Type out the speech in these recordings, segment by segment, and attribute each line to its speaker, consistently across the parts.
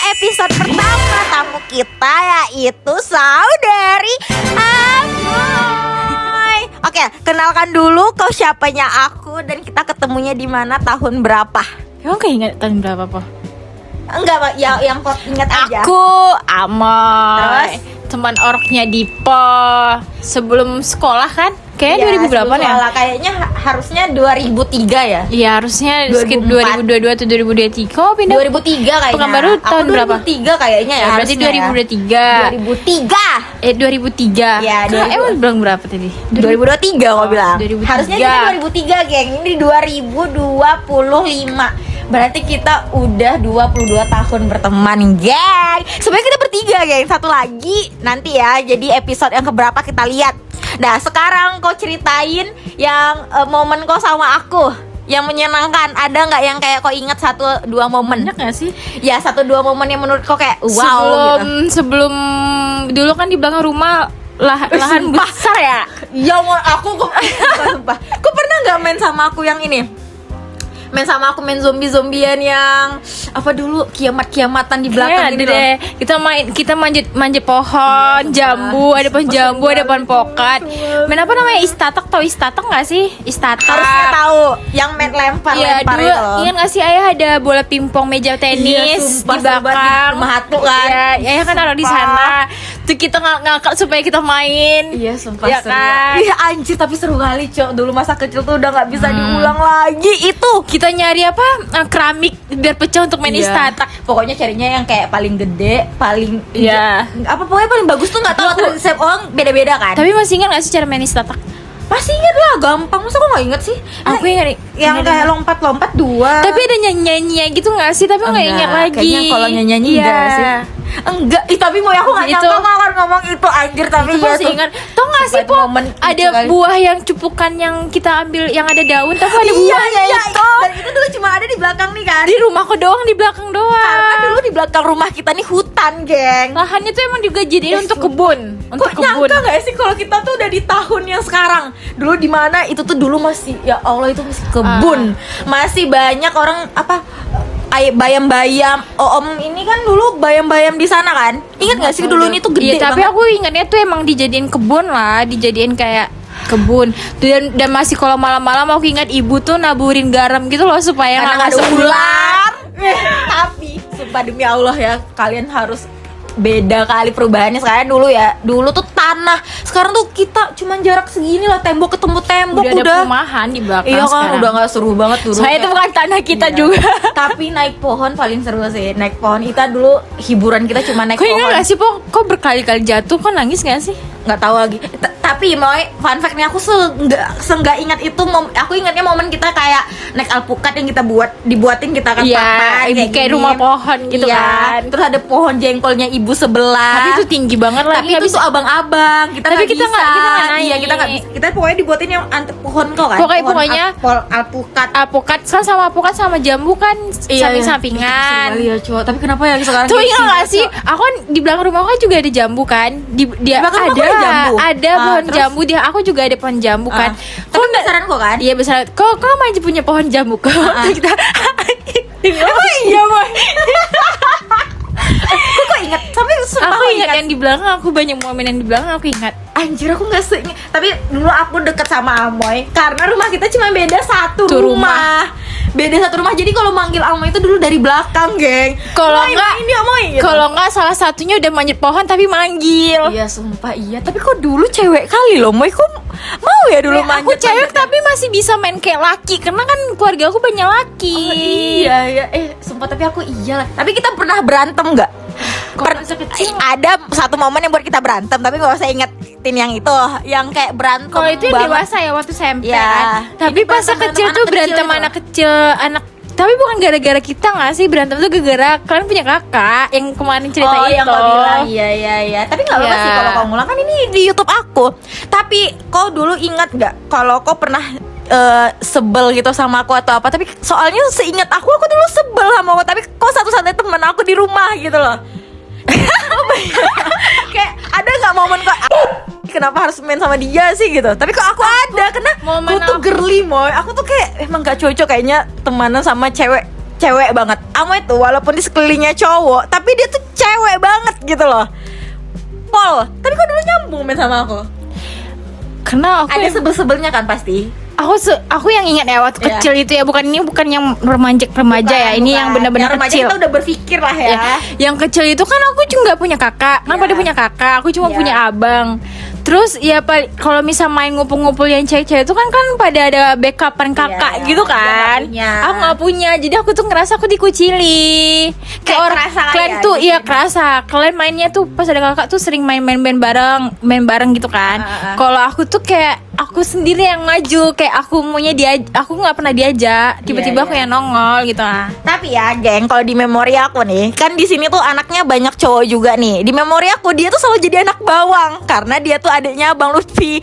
Speaker 1: episode pertama tamu kita yaitu saudari Amoy. Oke, kenalkan dulu kau siapanya aku dan kita ketemunya di mana, tahun berapa?
Speaker 2: Emang gak ingat tahun berapa, Po?
Speaker 1: Enggak, Pak, yang kau ingat aja.
Speaker 2: Aku Amoy,
Speaker 1: Terus?
Speaker 2: teman oroknya Dipo sebelum sekolah kan? Kayaknya 2000 berapa nih?
Speaker 1: Ya? Kayaknya harusnya 2003 ya.
Speaker 2: Iya, harusnya sekitar
Speaker 1: 2004.
Speaker 2: 2022 atau 2023. Kok pindah?
Speaker 1: 2003 kayaknya.
Speaker 2: Pekanbaru tahun
Speaker 1: aku
Speaker 2: berapa?
Speaker 1: 2003 kayaknya ya.
Speaker 2: Berarti
Speaker 1: harusnya
Speaker 2: 2023.
Speaker 1: 2003.
Speaker 2: 2003.
Speaker 1: Ya,
Speaker 2: Kan emang bilang berapa tadi?
Speaker 1: 2023 kau bilang.
Speaker 2: 2003.
Speaker 1: Harusnya kita 2003, geng. Ini 2025. Berarti kita udah 22 tahun berteman, geng. Sebenarnya kita bertiga, geng. Satu lagi nanti ya. Jadi episode yang keberapa kita lihat. Nah, sekarang kau ceritain yang momen kau sama aku yang menyenangkan. Ada nggak yang kayak kau ingat 1-2 momen?
Speaker 2: Banyak gak sih?
Speaker 1: Ya, 1-2 momen yang menurut kau kayak wow gitu.
Speaker 2: Sebelum dulu kan di belakang rumah lahan
Speaker 1: Sumpah.
Speaker 2: besar ya.
Speaker 1: Ya aku sumpah. Kau pernah nggak main sama aku yang ini? Main sama aku main zombie-zombian yang apa dulu, kiamat-kiamatan di belakang gitu.
Speaker 2: Deh. Kita manjat pohon, jambu, ada pohon jambu, ada pohon pokat. Main apa namanya? Istatak, tau istatak enggak sih? Istatak.
Speaker 1: Harusnya tahu yang main lempar-lempar
Speaker 2: Iya,
Speaker 1: itu loh.
Speaker 2: ingat gak sih ayah ada bola pingpong, meja tenis
Speaker 1: sumpah,
Speaker 2: di belakang
Speaker 1: rumah hatu kan.
Speaker 2: Iya, ayah kan taruh di
Speaker 1: Sumpah.
Speaker 2: sana. Tuh kita ngangkat supaya kita main.
Speaker 1: Iya, sumpah
Speaker 2: Iya
Speaker 1: seru.
Speaker 2: kan?
Speaker 1: Iya anjir, tapi seru kali, Cok. Dulu masa kecil tuh udah nggak bisa diulang lagi itu.
Speaker 2: Kita nyari apa? Keramik biar pecah untuk main istatak.
Speaker 1: Pokoknya carinya yang kayak paling gede, paling
Speaker 2: Iya.
Speaker 1: apa pokoknya paling bagus tuh, nggak tahu konsep orang beda-beda kan.
Speaker 2: Tapi masih ingat gak sih cara main istatak?
Speaker 1: Pasti inget lah, gampang. Masa kok nggak inget sih?
Speaker 2: Aku ingat
Speaker 1: Yang kayak lompat-lompat 2.
Speaker 2: Tapi ada nyanyi-nyanyi gitu gak sih? Tapi nggak ingat lagi.
Speaker 1: Kayaknya kalau nyanyi
Speaker 2: Iya.
Speaker 1: enggak sih. Enggak, tapi mau aku nggak
Speaker 2: Itu-
Speaker 1: nyangka kau akan ngomong itu, anjir. Tapi
Speaker 2: Itu
Speaker 1: iya
Speaker 2: masih
Speaker 1: tuh.
Speaker 2: ingat. Tau gak sih,
Speaker 1: Sempat
Speaker 2: Po?
Speaker 1: momen
Speaker 2: Ada
Speaker 1: itu kali.
Speaker 2: buah yang cupukan yang kita ambil yang ada daun, tapi ada
Speaker 1: Iya,
Speaker 2: buahnya
Speaker 1: iya,
Speaker 2: itu.
Speaker 1: dan itu dulu cuma ada di belakang nih kan.
Speaker 2: Di rumahku doang, di belakang doang.
Speaker 1: Karena dulu di belakang rumah kita nih hutan, geng.
Speaker 2: Lahannya tuh emang juga jadiin untuk kebun. Untuk
Speaker 1: Kok
Speaker 2: kebun.
Speaker 1: nyangka gak sih kalau kita tuh udah di tahun yang sekarang? Dulu di mana itu tuh dulu masih, ya Allah, itu masih kebun. Masih banyak orang apa bayam-bayam. Om ini kan dulu bayam-bayam di sana kan? Ingat gak sih dulu ini tuh gede
Speaker 2: Iya, tapi
Speaker 1: banget.
Speaker 2: aku ingatnya tuh emang dijadiin kebun lah, dijadiin kayak kebun. Dan masih kalau malam-malam aku ingat ibu tuh naburin garam gitu loh supaya
Speaker 1: Karena
Speaker 2: nggak
Speaker 1: nggak ada
Speaker 2: masuk
Speaker 1: ular. Tapi sumpah demi Allah ya, kalian harus beda kali perubahannya sekarang. Dulu ya, dulu tuh tanah, sekarang tuh kita cuman jarak segini lah, tembok ketemu tembok
Speaker 2: Udah ada perumahan di belakang
Speaker 1: Iya kan,
Speaker 2: sekarang.
Speaker 1: udah gak seru banget dulu.
Speaker 2: Soalnya itu bukan tanah kita
Speaker 1: Iya.
Speaker 2: juga.
Speaker 1: Tapi naik pohon paling seru sih. Naik pohon, kita dulu hiburan kita cuma naik
Speaker 2: Kok
Speaker 1: pohon.
Speaker 2: ingat gak sih, Po? Kok berkali-kali jatuh, kok nangis gak sih?
Speaker 1: Nggak tahu lagi. Tapi Moy, fun fact nih, aku seenggak ingat itu. Aku ingatnya momen kita kayak naik alpukat yang kita dibuatin kita kan
Speaker 2: Iya,
Speaker 1: papan
Speaker 2: kayak
Speaker 1: gini.
Speaker 2: rumah pohon gitu kan.
Speaker 1: Terus ada pohon jengkolnya ibu sebelah.
Speaker 2: Tapi itu tinggi banget lah.
Speaker 1: Tapi itu tuh abang-abang. Kita
Speaker 2: Tapi
Speaker 1: nggak
Speaker 2: kita
Speaker 1: bisa.
Speaker 2: nggak naik.
Speaker 1: Iya, kita nggak bisa. Kita pokoknya dibuatin yang pohon kok kan.
Speaker 2: Pokoknya
Speaker 1: alpukat.
Speaker 2: alpukat kan sama alpukat sama jambu kan samping-sampingan.
Speaker 1: Iya, cowok. Tapi kenapa ya sekarang
Speaker 2: Tuh
Speaker 1: kayak
Speaker 2: ingat
Speaker 1: sih,
Speaker 2: gak sih? Aku kan di belakang rumah aku kan juga ada jambu kan. Dia
Speaker 1: belakang rumah
Speaker 2: ada
Speaker 1: kau ada jambu?
Speaker 2: ada pohon
Speaker 1: Terus?
Speaker 2: jambu. Aku juga ada pohon jambu kan.
Speaker 1: Tapi besaran kok kan?
Speaker 2: Iya besar. Kok aja punya pohon jambu kok. Kita
Speaker 1: Iya, Moy. Kok ingat? Tapi sumpah
Speaker 2: aku ingat yang di belakang, aku banyak momen yang di belakang aku ingat.
Speaker 1: Anjir, aku gak seingat. Tapi dulu aku deket sama Amoy karena rumah kita cuma beda satu
Speaker 2: Tuh
Speaker 1: rumah. Beda satu rumah. Jadi kalau manggil Amoy itu dulu dari belakang, geng.
Speaker 2: Kalau
Speaker 1: Moy,
Speaker 2: enggak
Speaker 1: ini Amoy gitu.
Speaker 2: Kalau enggak salah satunya udah manjat pohon tapi manggil.
Speaker 1: Iya, sumpah iya. Tapi kok dulu cewek kali loh, Moy. Kok mau ya dulu
Speaker 2: Aku
Speaker 1: manjat?
Speaker 2: cewek tapi masih bisa main kayak laki karena kan keluarga aku banyak laki.
Speaker 1: Oh, iya, iya. Sumpah tapi aku iya lah. Tapi kita pernah berantem nggak?
Speaker 2: Masa kecil
Speaker 1: Ada satu momen yang buat kita berantem, tapi gak usah ingetin yang itu, yang kayak berantem.
Speaker 2: kalau itu yang
Speaker 1: banget.
Speaker 2: dewasa ya waktu SMP
Speaker 1: Iya.
Speaker 2: kan. Tapi
Speaker 1: Ini
Speaker 2: pas
Speaker 1: berantem
Speaker 2: kecil
Speaker 1: anak
Speaker 2: tuh
Speaker 1: kecil
Speaker 2: berantem
Speaker 1: itu.
Speaker 2: anak kecil anak. Tapi bukan gara-gara kita nggak sih berantem tuh gara-gara kalian punya kakak yang kemarin cerita
Speaker 1: Oh,
Speaker 2: itu.
Speaker 1: yang kau bilang, iya. Tapi nggak apa-apa
Speaker 2: Iya.
Speaker 1: sih kalau kau ngulang, kan ini di YouTube aku. Tapi kau dulu ingat nggak kalau kau pernah sebel gitu sama aku atau apa? Tapi soalnya seingat aku dulu sebel sama kau. Tapi kau satu-satunya teman aku di rumah gitu loh. Kayak ada nggak momen kok kenapa harus main sama dia sih gitu? Tapi kok aku ada, karena
Speaker 2: momen
Speaker 1: aku tuh
Speaker 2: apa?
Speaker 1: girly, Moy. Aku tuh kayak emang gak cocok kayaknya temanan sama cewek cewek banget. Amoy tuh walaupun di sekelilingnya cowok, tapi dia tuh cewek banget gitu loh. Pol, tapi kok dulu nyambung men sama aku?
Speaker 2: Karena aku
Speaker 1: Ada sebel-sebelnya kan pasti.
Speaker 2: aku yang ingat ya waktu
Speaker 1: Iya.
Speaker 2: kecil itu ya, bukan yang remaja ya, ini yang benar-benar
Speaker 1: remaja
Speaker 2: kecil.
Speaker 1: kita udah berpikir lah ya.
Speaker 2: Ya, yang kecil itu kan aku juga nggak punya kakak. Kenapa
Speaker 1: Iya.
Speaker 2: dia punya kakak? Aku cuma
Speaker 1: Iya.
Speaker 2: punya abang. Terus ya kalau misal main ngumpul-ngumpul yang cewek-cewek itu kan pada ada backupan kakak
Speaker 1: Iya,
Speaker 2: gitu
Speaker 1: dia
Speaker 2: kan.
Speaker 1: nggak punya.
Speaker 2: Aku nggak punya, jadi aku tuh ngerasa aku dikucili.
Speaker 1: Kayak
Speaker 2: orang
Speaker 1: kerasa lah
Speaker 2: kalian
Speaker 1: ya,
Speaker 2: tuh
Speaker 1: di
Speaker 2: iya
Speaker 1: sini.
Speaker 2: kerasa. Kalian mainnya tuh pas ada kakak tuh sering main bareng gitu kan. Kalau aku tuh kayak aku sendiri yang maju, kayak aku maunya aku nggak pernah diajak. Tiba-tiba
Speaker 1: Iya,
Speaker 2: aku
Speaker 1: iya.
Speaker 2: yang nongol gitu lah.
Speaker 1: Tapi ya geng, kalau di memori aku nih, kan di sini tuh anaknya banyak cowok juga nih. Di memori aku dia tuh selalu jadi anak bawang karena dia tuh adiknya Bang Lutfi,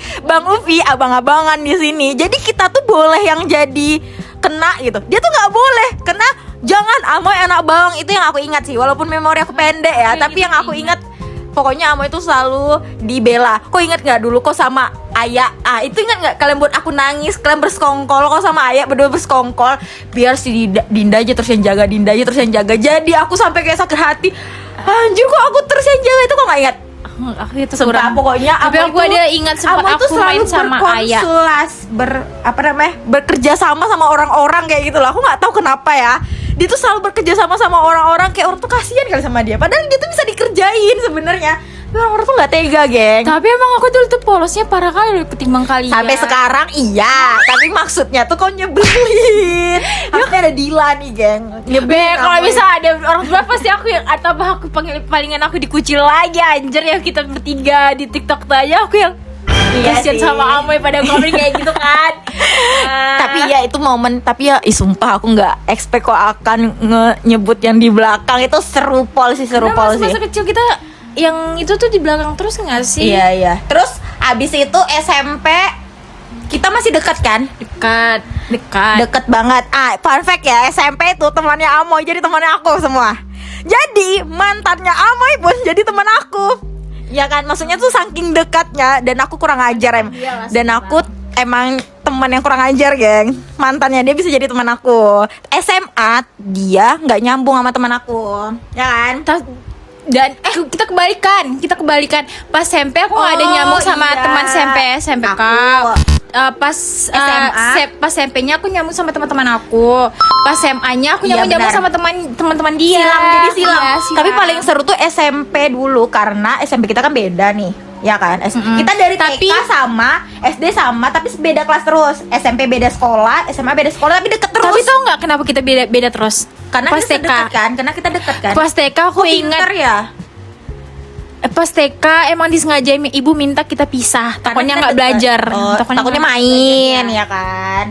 Speaker 1: abang-abangan di sini. Jadi kita tuh boleh yang jadi kena gitu. Dia tuh nggak boleh kena. Jangan Amoy anak bawang, itu yang aku ingat sih. Walaupun memori aku pendek ya, tapi yang aku ingat pokoknya Amoy itu selalu dibela. Kok ingat nggak dulu kok sama Ayah? Itu ingat nggak kalian buat aku nangis, kalian bersekongkol kok sama Ayah berdua bersekongkol. Biar si Dinda aja terus yang jaga, Dinda aja terus yang jaga. Jadi aku sampai kayak sakit hati. Anjir kok aku terus yang jaga, itu kok nggak ingat?
Speaker 2: Aku itu
Speaker 1: Sumpah, pokoknya
Speaker 2: tapi
Speaker 1: Amoy
Speaker 2: aku
Speaker 1: itu-
Speaker 2: ada ingat sempat
Speaker 1: Amoy itu
Speaker 2: aku main
Speaker 1: selalu
Speaker 2: sama Ayah.
Speaker 1: bekerja sama orang-orang kayak gitu loh. Aku nggak tahu kenapa ya. Dia tuh selalu bekerja sama orang-orang, kayak orang tuh kasihan kali sama dia. Padahal dia tuh bisa dikerjain sebenarnya. Tapi orang-orang tuh nggak tega, geng.
Speaker 2: Tapi emang aku dulu tuh polosnya parah kali ketimbang kalian.
Speaker 1: Sampai sekarang iya, tapi maksudnya tuh kau nyebelin. Harusnya ada Dila nih, geng. Nyebelin
Speaker 2: Kalau
Speaker 1: Amoy.
Speaker 2: bisa ada orang tua pasti aku yang atau aku panggil palingan aku dikucil lagi anjir ya, kita bertiga di TikTok tuh aja aku yang
Speaker 1: Iya
Speaker 2: kasian
Speaker 1: sih.
Speaker 2: sama Amoy pada komen kayak gitu kan.
Speaker 1: Tapi ya itu momen, tapi ya sumpah aku nggak expect kok akan nyebut yang di belakang. Itu seru pol sih.
Speaker 2: Masa kecil kita yang itu tuh di belakang terus nggak sih?
Speaker 1: Iya. Terus abis itu SMP kita masih dekat kan?
Speaker 2: Dekat.
Speaker 1: Deket banget. Fun fact ya, SMP itu temannya Amoy jadi temannya aku semua. Jadi mantannya Amoy pun jadi teman aku. Ya kan, maksudnya tuh saking dekatnya. Dan aku kurang ajar
Speaker 2: Iyalah,
Speaker 1: dan aku emang teman yang kurang ajar, geng. Mantannya dia bisa jadi teman aku. SMA dia nggak nyambung sama teman aku, ya kan?
Speaker 2: Dan kita kebalikan. Pas SMP aku nggak ada
Speaker 1: Oh,
Speaker 2: nyambung sama
Speaker 1: iya.
Speaker 2: teman SMP
Speaker 1: Aku.
Speaker 2: Pas
Speaker 1: SMA.
Speaker 2: pas SMP-nya aku nyambung sama teman-teman aku. Pas SMA-nya aku
Speaker 1: Iya,
Speaker 2: nyambung
Speaker 1: benar.
Speaker 2: sama teman-teman dia.
Speaker 1: Silang.
Speaker 2: Iya,
Speaker 1: Tapi paling seru tuh SMP dulu karena SMP kita kan beda nih, ya kan? Kita dari
Speaker 2: Tapi-
Speaker 1: TK sama, SD sama, tapi beda kelas terus. SMP beda sekolah, SMA beda sekolah, tapi deket terus.
Speaker 2: Tapi tau nggak kenapa kita beda terus?
Speaker 1: Karena
Speaker 2: pas
Speaker 1: kita
Speaker 2: TK.
Speaker 1: dekat kan? Karena kita dekat kan?
Speaker 2: Pas TK aku
Speaker 1: Kok pinter
Speaker 2: ingat
Speaker 1: ya.
Speaker 2: pas TK emang disengaja ibu minta kita pisah. Takutnya
Speaker 1: Karena
Speaker 2: nggak
Speaker 1: kita deket.
Speaker 2: belajar.
Speaker 1: Takutnya
Speaker 2: nggak
Speaker 1: main,
Speaker 2: belajar.
Speaker 1: ya kan?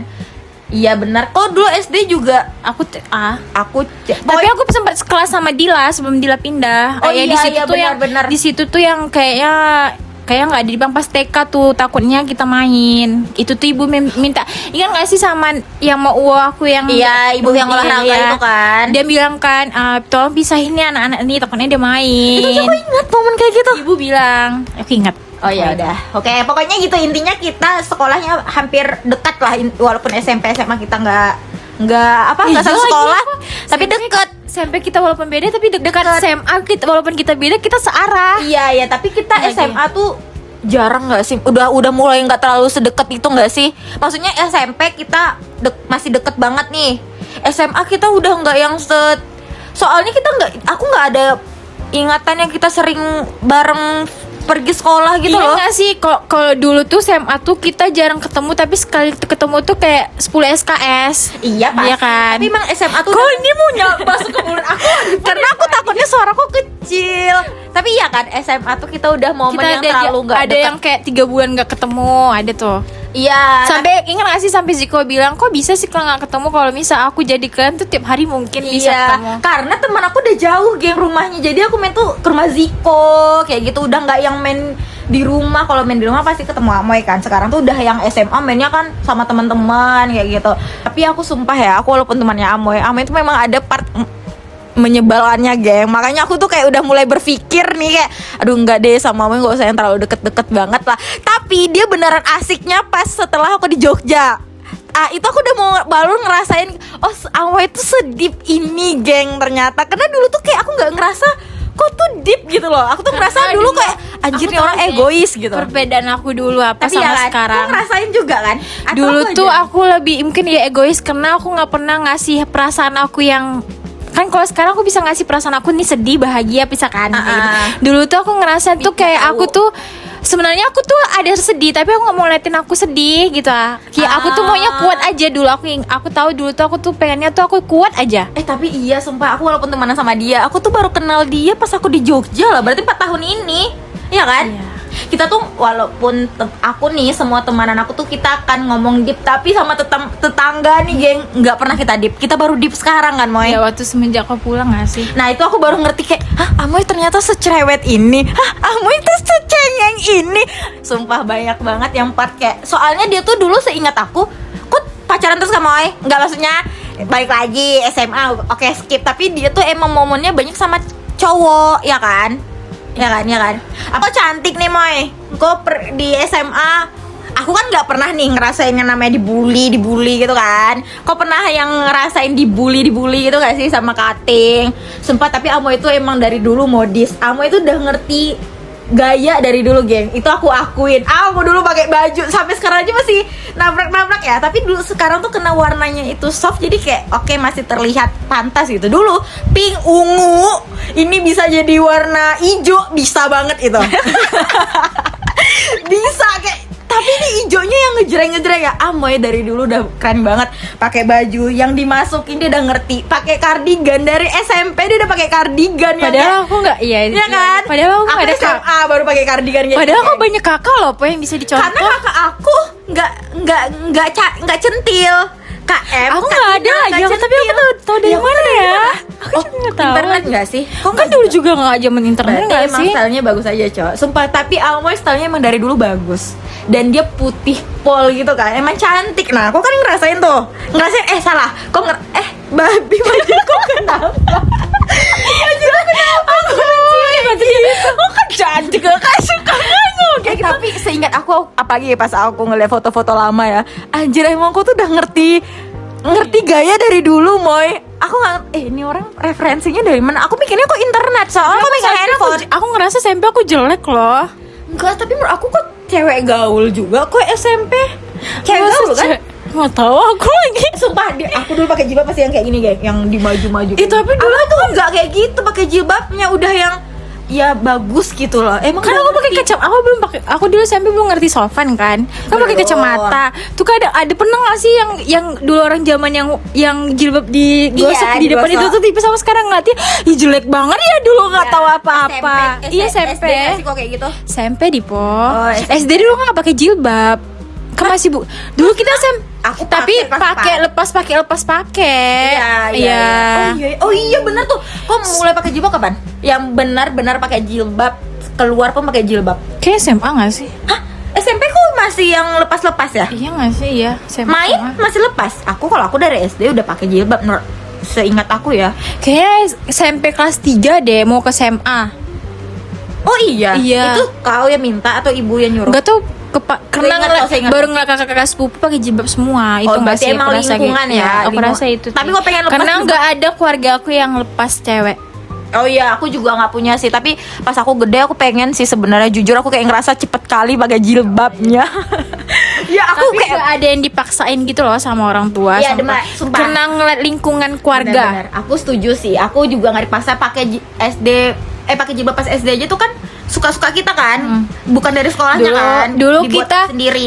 Speaker 1: Iya benar. Kok dulu SD juga
Speaker 2: Aku
Speaker 1: Tapi
Speaker 2: Tapi aku sempat sekelas sama Dila sebelum Dila pindah.
Speaker 1: Oh
Speaker 2: Ya,
Speaker 1: iya,
Speaker 2: di situ
Speaker 1: iya,
Speaker 2: tuh
Speaker 1: benar.
Speaker 2: di situ tuh yang kayaknya nggak di bang pas TK tuh takutnya kita main. Itu tuh ibu minta. Ingat nggak sih sama yang mau aku yang
Speaker 1: Iya, ibu yang olahraga
Speaker 2: Iya.
Speaker 1: itu kan.
Speaker 2: Dia bilang kan, tolong pisahin nih anak-anak ini takutnya dia main.
Speaker 1: Itu aku ingat momen kayak gitu.
Speaker 2: Ibu bilang, aku ingat.
Speaker 1: Oh ya udah. Oke, pokoknya gitu intinya kita sekolahnya hampir dekat lah walaupun SMP SMA kita nggak
Speaker 2: Iya
Speaker 1: satu
Speaker 2: lagi,
Speaker 1: sekolah,
Speaker 2: apa?
Speaker 1: tapi dekat.
Speaker 2: SMP kita walaupun beda tapi dekat. SMA kita walaupun kita beda kita searah.
Speaker 1: Iya, tapi kita
Speaker 2: Lagi.
Speaker 1: SMA tuh jarang nggak sih? Udah mulai nggak terlalu sedekat itu nggak sih? Maksudnya SMP kita masih deket banget nih. SMA kita udah nggak yang soalnya aku nggak ada ingatan yang kita sering bareng pergi sekolah gitu
Speaker 2: Iya
Speaker 1: loh.
Speaker 2: nggak sih, kalau dulu tuh SMA tuh kita jarang ketemu, tapi sekali ketemu tuh kayak 10 SKS.
Speaker 1: Iya pasti.
Speaker 2: Iya kan?
Speaker 1: Tapi emang SMA tuh
Speaker 2: Kok ini mau masuk ke mulut aku?
Speaker 1: karena aku takutnya suaraku kecil. Tapi iya kan SMA tuh kita udah momen yang terlalu nggak
Speaker 2: ada
Speaker 1: deket.
Speaker 2: yang kayak 3 bulan nggak ketemu, ada tuh.
Speaker 1: Iya.
Speaker 2: Sampai ingat gak sih sampai Ziko bilang kok bisa sih kalau nggak ketemu, kalau misal aku jadi kalian tuh tiap hari mungkin bisa ketemu.
Speaker 1: Karena teman aku udah jauh geng rumahnya. Jadi aku main tuh ke rumah Ziko kayak gitu. Udah nggak yang main di rumah. Kalau main di rumah pasti ketemu Amoy kan. Sekarang tuh udah yang SMA mainnya kan sama teman-teman kayak gitu. Tapi aku sumpah ya, aku walaupun temannya Amoy itu memang ada part menyebalkannya geng. Makanya aku tuh kayak udah mulai berpikir nih kayak aduh nggak deh sama Amoy gak usah yang terlalu deket-deket banget lah. Tapi dia beneran asiknya pas setelah aku di Jogja. SMA itu aku udah mau baru ngerasain Amoy itu sedip ini, geng, ternyata. Karena dulu tuh kayak aku nggak ngerasa kok tuh deep gitu loh. Aku tuh ngerasa dulu kayak anjir nih orang egois gitu.
Speaker 2: Perbedaan aku dulu apa
Speaker 1: Tapi
Speaker 2: sama
Speaker 1: ya kan,
Speaker 2: sekarang.
Speaker 1: aku ngerasain juga kan. Atau
Speaker 2: Dulu
Speaker 1: aku
Speaker 2: tuh
Speaker 1: aja?
Speaker 2: aku lebih mungkin ya egois karena aku nggak pernah ngasih perasaan aku yang kan kalau sekarang aku bisa ngasih perasaan aku nih sedih, bahagia, misalkan gitu. Dulu tuh aku ngerasa tuh kayak aku tuh sebenarnya aku tuh ada sedih tapi aku nggak mau liatin aku sedih gitu kayak aku tuh maunya kuat aja dulu. Aku tahu dulu tuh aku tuh pengennya tuh aku kuat aja.
Speaker 1: Tapi iya sumpah, aku walaupun temenan sama dia, aku tuh baru kenal dia pas aku di Jogja lah. Berarti 4 tahun ini. Iya kan?
Speaker 2: Iya.
Speaker 1: Kita tuh walaupun aku nih, semua temanan aku tuh kita akan ngomong deep, tapi sama tetangga nih geng nggak pernah kita deep. Kita baru deep sekarang kan, Moy.
Speaker 2: Ya waktu semenjak aku pulang gak sih?
Speaker 1: Nah itu aku baru ngerti kayak, Amoy ternyata secerewet ini. Amoy tuh secengeng ini. Sumpah banyak banget yang part kayak, soalnya dia tuh dulu seingat aku, kok pacaran terus sama Moy? Nggak, maksudnya balik lagi SMA, oke skip. Tapi dia tuh emang momennya banyak sama cowok, ya kan? Ya kan. Apa cantik nih Moy? Kok di SMA aku kan nggak pernah nih ngerasain yang namanya dibully gitu kan. Kok pernah yang ngerasain dibully gitu gak sih sama cutting? Sumpah, tapi Amo itu emang dari dulu modis. Amo itu udah ngerti gaya dari dulu, geng. Itu aku akuin. Aku dulu pakai baju sampai sekarang aja masih nabrak ya. Tapi dulu sekarang tuh kena warnanya itu soft, jadi kayak oke, masih terlihat pantas gitu. Dulu pink, ungu, ini bisa jadi warna hijau, bisa banget itu. Bisa kayak, tapi ini hijaunya yang ngejreng ya. Amoy dari dulu udah keren banget pakai baju yang dimasukin, dia udah ngerti. Pakai kardigan dari SMP, dia udah pakai kardigan.
Speaker 2: Padahal aku nggak, iya
Speaker 1: kan?
Speaker 2: Padahal aku nggak ada
Speaker 1: SMA baru pakai kardigan kayak
Speaker 2: Padahal
Speaker 1: gitu.
Speaker 2: aku banyak kakak loh, yang bisa dicontoh.
Speaker 1: Karena kakak aku nggak centil. KM
Speaker 2: Aku nggak ada lagi, tapi aku tahu dari mana ya? Aku juga nggak tahu.
Speaker 1: Internet nggak sih? Kok
Speaker 2: Kan dulu juga nggak zaman internet
Speaker 1: Berarti
Speaker 2: nggak
Speaker 1: emang
Speaker 2: sih?
Speaker 1: stylenya bagus aja, cowok. Sumpah, tapi Almoy stylenya emang dari dulu bagus. Dan dia putih pol gitu kan. Emang cantik. Nah, kok kan ngerasain tuh. Salah. Babi baju kok kenapa? Baju kok kenapa? Kok kan cantik gak kasih tapi seingat aku, apalagi pas aku ngeliat foto-foto lama ya, anjir emang aku tuh udah ngerti gaya dari dulu, Moy. Aku nggak, ini orang referensinya dari mana? Aku pikirnya kok internet, soalnya aku pegang handphone.
Speaker 2: Aku ngerasa SMP aku jelek loh.
Speaker 1: Enggak, tapi menurut aku kok cewek gaul juga kok SMP. Cewek gaul kan?
Speaker 2: Nggak tahu aku lagi.
Speaker 1: Sumpah, aku dulu pakai jilbab pasti yang kayak gini, geng, yang dimaju-maju.
Speaker 2: Itu tapi dulu
Speaker 1: aku tuh nggak kayak gitu, pakai jilbabnya udah yang ya bagus gitu loh. Emang
Speaker 2: Kan aku pakai kacamata, aku dulu SMP belum ngerti sopan kan pakai
Speaker 1: Belum.
Speaker 2: kacamata. Tuh kan ada pernah nggak sih yang dulu orang zaman yang jilbab digosok di depan
Speaker 1: digosok.
Speaker 2: itu tuh tipe sama sekarang nggak jelek banget ya dulu nggak tahu apa-apa. Iya SMP.
Speaker 1: SD nggak sih kok kayak gitu?
Speaker 2: SMP di po.
Speaker 1: SMP.
Speaker 2: SD dulu nggak pakai jilbab. Kan masih dulu kita
Speaker 1: Aku
Speaker 2: tapi
Speaker 1: pakai
Speaker 2: lepas pakai.
Speaker 1: Iya. Oh iya benar tuh. Kok mulai pakai jilbab kapan? Yang benar-benar pakai jilbab, keluar pun pakai jilbab.
Speaker 2: Kayak SMA nggak sih?
Speaker 1: Hah? SMP kok masih yang lepas-lepas ya?
Speaker 2: Iya nggak sih, iya. SMA.
Speaker 1: Main masih lepas. Kalau aku dari SD udah pakai jilbab, seingat aku ya.
Speaker 2: Kayaknya SMP kelas 3 deh mau ke SMA.
Speaker 1: Oh iya.
Speaker 2: Iya.
Speaker 1: Itu kau yang minta atau ibu yang nyuruh?
Speaker 2: Enggak tahu karena
Speaker 1: Saya ingat.
Speaker 2: baru ngeliat kakak-kakak sepupu pakai jilbab semua. Itu nggak
Speaker 1: berarti
Speaker 2: sih
Speaker 1: emang
Speaker 2: aku rasa
Speaker 1: lingkungan
Speaker 2: gitu.
Speaker 1: ya,
Speaker 2: Aku
Speaker 1: lingkungan.
Speaker 2: rasa itu.
Speaker 1: Tapi kok pengen lepas
Speaker 2: karena
Speaker 1: juga?
Speaker 2: nggak ada keluarga aku yang lepas cewek.
Speaker 1: Oh iya, aku juga nggak punya sih. Tapi pas aku gede aku pengen sih sebenarnya. Jujur aku kayak ngerasa cepet kali pakai jilbabnya. Ya aku
Speaker 2: Tapi
Speaker 1: kayak
Speaker 2: nggak ada yang dipaksain gitu loh sama orang tua.
Speaker 1: Iya, sumpah.
Speaker 2: Karena ngeliat lingkungan keluarga.
Speaker 1: Benar-benar. Aku setuju sih. Aku juga nggak dipaksa pakai pakai jilbab pas SD aja tuh kan suka-suka kita kan. Bukan dari sekolahnya kan.
Speaker 2: Dulu
Speaker 1: Dibuat
Speaker 2: kita
Speaker 1: sendiri.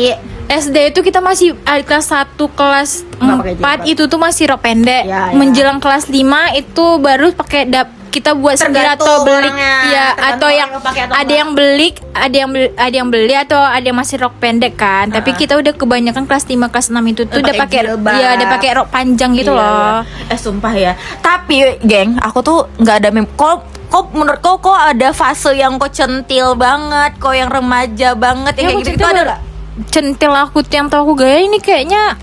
Speaker 2: SD itu kita masih kelas 1, kelas
Speaker 1: Nggak pakai
Speaker 2: 4
Speaker 1: jilbab.
Speaker 2: itu tuh masih rok pendek.
Speaker 1: Ya.
Speaker 2: Menjelang kelas 5 itu baru pakai kita buat sendiri atau
Speaker 1: Tergantung
Speaker 2: beli
Speaker 1: orangnya.
Speaker 2: ya,
Speaker 1: Tergantung
Speaker 2: atau
Speaker 1: orang
Speaker 2: yang
Speaker 1: yang pakai atau
Speaker 2: ada
Speaker 1: enggak.
Speaker 2: yang beli, ada yang beli atau ada yang masih rok pendek kan. Tapi kita udah kebanyakan kelas 5 kelas 6 itu tuh udah pakai
Speaker 1: jilbab.
Speaker 2: ya, udah pakai rok panjang gitu
Speaker 1: Iya,
Speaker 2: loh.
Speaker 1: iya. Sumpah ya. Tapi geng, aku tuh nggak ada kok menurut kok ada fase yang kok centil banget, kok yang remaja banget yang
Speaker 2: Ya,
Speaker 1: kayak gitu ada nggak?
Speaker 2: Centil aku yang tahu aku gaya ini kayaknya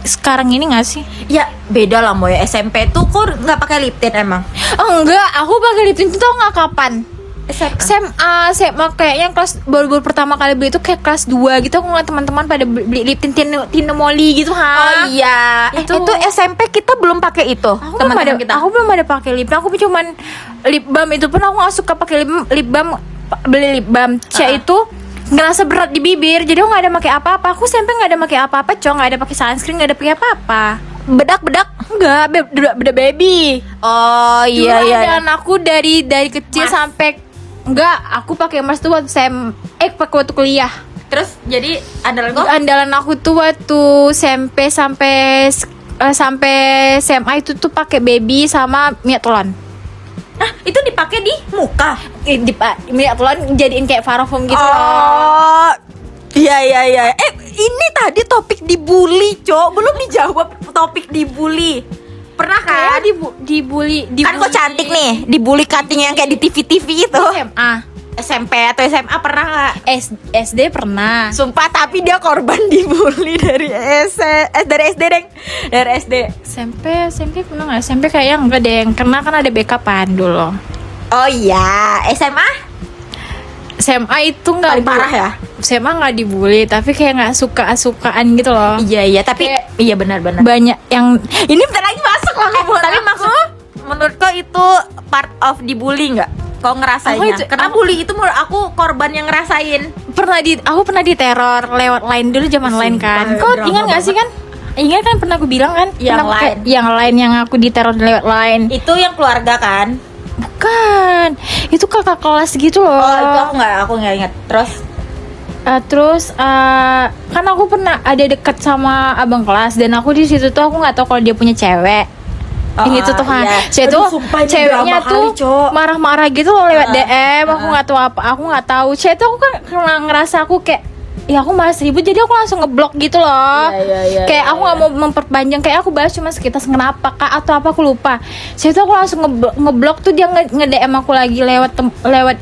Speaker 2: sekarang ini nggak sih?
Speaker 1: Ya beda lah Moy. SMP tuh kok nggak pakai lip tint emang?
Speaker 2: Oh enggak, aku pakai lip tint tuh nggak kapan? SMA kayaknya kelas baru pertama kali beli itu kayak kelas 2 gitu. Aku ngeliat teman-teman pada beli lip tint Tinamoli gitu
Speaker 1: Oh iya, itu SMP kita belum pakai itu. Teman-teman kita.
Speaker 2: Aku belum ada pakai lip. Aku cuman lip balm itu pun aku nggak suka pakai lip balm. Beli lip balm itu ngerasa berat di bibir. Jadi aku nggak ada pakai apa-apa. Aku SMP nggak ada pakai apa-apa, nggak ada pakai sunscreen, nggak ada pakai apa-apa.
Speaker 1: Bedak
Speaker 2: Enggak, bedak baby.
Speaker 1: Oh iya iya.
Speaker 2: Dan aku dari kecil sampai aku pakai emas tuh waktu pakai waktu kuliah.
Speaker 1: Terus jadi
Speaker 2: Andalan aku tuh waktu SMP sampai SMA itu tuh pakai baby sama minyak telon.
Speaker 1: Nah, itu dipakai di muka.
Speaker 2: Minyak telon jadiin kayak parfum gitu.
Speaker 1: Oh. Iya. Ini tadi topik dibully, Cok. Belum dijawab topik dibully. Pernah kan?
Speaker 2: Dibully.
Speaker 1: Kan kok cantik nih, dibully cutting yang kayak di TV-TV itu. SMP atau SMA pernah nggak?
Speaker 2: SD pernah.
Speaker 1: Sumpah, tapi dia korban dibully dari SD, Deng. Dari SD.
Speaker 2: SMP pernah nggak? SMP kayaknya enggak deh, karena kan ada backupan dulu.
Speaker 1: Oh iya, SMA
Speaker 2: itu nggak
Speaker 1: parah ya.
Speaker 2: SMA nggak dibully, tapi kayak nggak sukaan gitu loh.
Speaker 1: Iya, tapi
Speaker 2: kayak
Speaker 1: iya benar-benar.
Speaker 2: Banyak yang
Speaker 1: ini bentar lagi masuk loh. Tapi maksud menurut kau itu part of dibully nggak? Kau ngerasainnya? Karena bully itu menurut aku korban yang ngerasain.
Speaker 2: Aku pernah diteror lewat line dulu, zaman line kan. Kau ingat nggak sih kan? Ingat kan pernah aku bilang kan? Yang lain yang aku diteror lewat line.
Speaker 1: Itu yang keluarga kan?
Speaker 2: Bukan, itu kakak kelas gitu loh.
Speaker 1: Oh itu aku nggak ingat.
Speaker 2: Terus kan aku pernah ada deket sama abang kelas, dan aku di situ tuh aku nggak tahu kalau dia punya cewek. Ini tuh kan, iya. Ceweknya tuh marah-marah gitu loh lewat DM. Aku nggak tahu apa, aku nggak tahu. Cewek tuh aku kan ngerasa aku kayak, ya aku malas ribut, jadi aku langsung ngeblok gitu loh. Kayak aku nggak mau memperpanjang, kayak aku bahas cuma sekitar kenapa kak atau apa aku lupa. Saya tuh aku langsung ngeblok tuh, dia nge-DM aku lagi lewat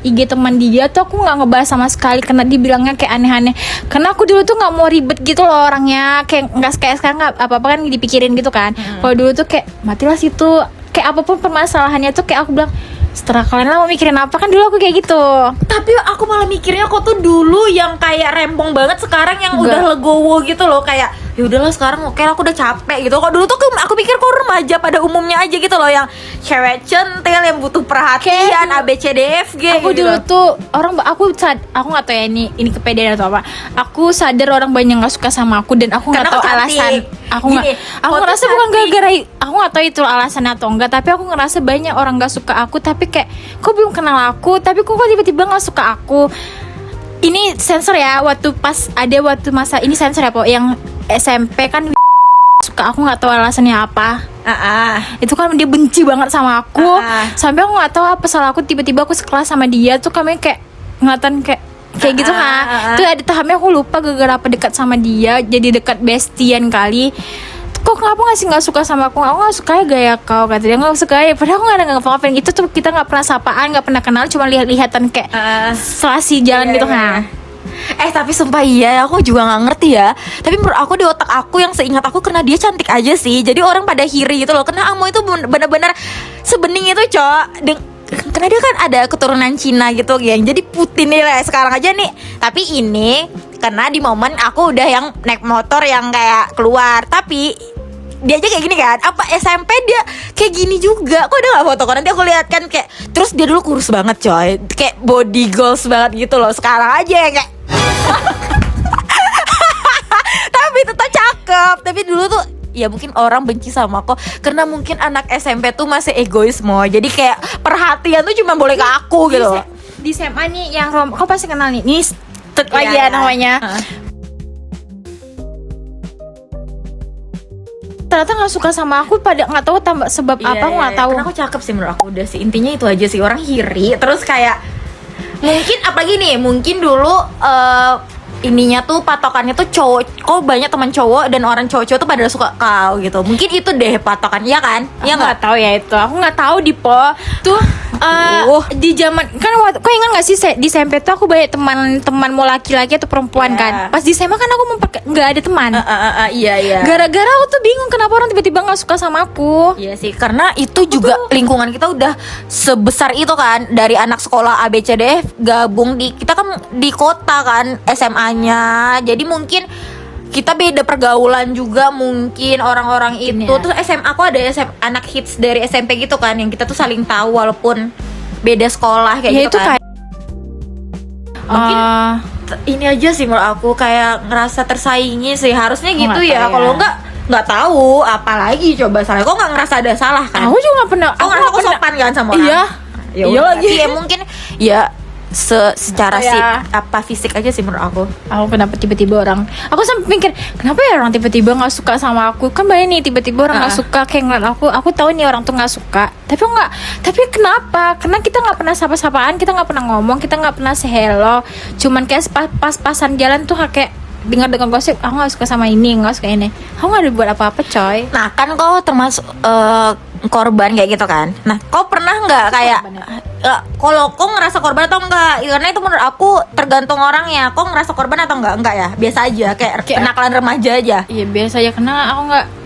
Speaker 2: IG teman dia tuh, aku nggak ngebahas sama sekali karena dibilangnya kayak aneh-aneh. Karena aku dulu tuh nggak mau ribet gitu loh orangnya, kayak nggak kayak sekarang nggak apa-apa kan dipikirin gitu kan. Kalau dulu tuh kayak matilah situ, kayak apapun permasalahannya tuh kayak aku bilang, setelah kalian lah mau mikirin apa, kan dulu aku kayak gitu.
Speaker 1: Tapi aku malah mikirnya kok tuh dulu yang kayak rempong banget, sekarang yang udah legowo gitu loh, kayak ya udahlah sekarang oke aku udah capek gitu. Kok dulu tuh aku pikir kok remaja pada umumnya aja gitu loh, yang cewek centil yang butuh perhatian, ABCDFG.
Speaker 2: Aku
Speaker 1: gitu.
Speaker 2: dulu tuh aku nggak tahu ya ini kepedean atau apa. Aku sadar orang banyak nggak suka sama aku, dan aku nggak tahu alasan. Aku ngerasa bukan gara-gara aku nggak tahu itu alasannya atau enggak, tapi aku ngerasa banyak orang nggak suka aku, tapi kayak kok belum kenal aku, tapi kok tiba-tiba nggak suka aku. Ini sensor ya, waktu masa ini sensor ya, po yang SMP kan suka aku, nggak tahu alasannya apa. Itu kan dia benci banget sama aku, sampai aku nggak tahu apa salah aku, tiba-tiba aku sekelas sama dia tuh, kami kayak ngeliatan kayak gitu kan. Tuh ada tahapnya aku lupa gara-gara apa dekat sama dia, jadi dekat bestian kali. Kok kenapa nggak suka sama aku nggak suka ya gaya kau, kata dia nggak suka ya, padahal aku nggak ngapa-ngapain itu tuh, kita nggak pernah sapaan, nggak pernah kenal, cuma lihat-lihatan kayak selasi jalan gitu kan.
Speaker 1: Tapi sumpah iya, aku juga nggak ngerti ya. Tapi menurut aku di otak aku, yang seingat aku, karena dia cantik aja sih, jadi orang pada hiri gitu loh. Karena Amo itu benar-benar sebening itu, Cok. Karena dia kan ada keturunan Cina gitu, yang jadi putih nih lah sekarang aja nih. Tapi ini karena di momen aku udah yang naik motor yang kayak keluar, tapi dia aja kayak gini kan. Apa SMP dia kayak gini juga? Kok ada nggak foto? Nanti aku lihat kan kayak. Terus dia dulu kurus banget, coy, kayak body goals banget gitu loh. Sekarang aja kayak tapi tetap cakep. Tapi dulu tuh ya mungkin orang benci sama aku karena mungkin anak SMP tuh masih egois semua. Jadi kayak perhatian tuh cuma boleh ke aku gitu.
Speaker 2: Di SMA nih yang kau pasti kenal nih. Ini lagi ya namanya. Ternyata nggak suka sama aku, pada nggak tahu tambah sebab apa, aku nggak tahu.
Speaker 1: Karena aku cakep sih menurut aku, udah sih intinya itu aja sih, orang hiri. Terus kayak mungkin apalagi nih, mungkin dulu ininya tuh patokannya tuh cowok, kok banyak teman cowok dan orang cowok-cowok tuh pada suka kau gitu. Mungkin itu deh patokan, ya kan?
Speaker 2: Aku nggak tahu ya itu, aku nggak tahu Dipo tuh. Di zaman kan kau ingat gak sih di SMP tuh aku banyak teman mau laki-laki atau perempuan kan. Pas di SMA kan aku nggak ada teman.
Speaker 1: Iya.
Speaker 2: Gara-gara aku tuh bingung kenapa orang tiba-tiba nggak suka sama aku.
Speaker 1: Iya sih, karena itu juga lingkungan kita udah sebesar itu kan. Dari anak sekolah A B C D F gabung kita kan di kota kan SMA-nya. Jadi mungkin kita beda pergaulan juga mungkin orang-orang itu.
Speaker 2: Ya.
Speaker 1: Terus SMA aku ada anak hits dari SMP gitu kan, yang kita tuh saling tahu walaupun beda sekolah kayak
Speaker 2: Ya
Speaker 1: gitu
Speaker 2: itu
Speaker 1: kan. Mungkin
Speaker 2: Ah,
Speaker 1: ini aja sih menurut aku, kayak ngerasa tersaingi sih. Harusnya gitu
Speaker 2: nggak
Speaker 1: ya.
Speaker 2: tahu
Speaker 1: Kalau
Speaker 2: ya.
Speaker 1: nggak tahu apalagi coba salah. Kok nggak ngerasa ada salah kan?
Speaker 2: aku juga nggak pernah.
Speaker 1: Kok ngerasa aku sopan kan sama orang?
Speaker 2: Iya.
Speaker 1: Ya
Speaker 2: Iya
Speaker 1: udah,
Speaker 2: lagi.
Speaker 1: berarti ya mungkin ya secara sih
Speaker 2: Ya.
Speaker 1: apa fisik aja sih menurut aku.
Speaker 2: Aku kenapa tiba-tiba orang, aku sampai pikir kenapa ya orang tiba-tiba nggak suka sama aku, kan banyak nih tiba-tiba orang nggak suka kayak ngeliat aku tahu nih orang tuh nggak suka, tapi kenapa? Karena kita nggak pernah sapa-sapaan, kita nggak pernah ngomong, kita nggak pernah say hello, cuman kayak pas-pasan jalan tuh kayak dengar gosip, aku nggak suka sama ini, nggak suka ini, aku nggak ada buat apa-apa coy.
Speaker 1: Nah kan kau termasuk korban kayak gitu kan. Nah kau pernah nggak kayak kalau kau ngerasa korban atau enggak? Karena itu menurut aku tergantung orangnya. Kau ngerasa korban atau enggak? Enggak ya, biasa aja kayak kenakalan remaja aja.
Speaker 2: Iya biasa aja, karena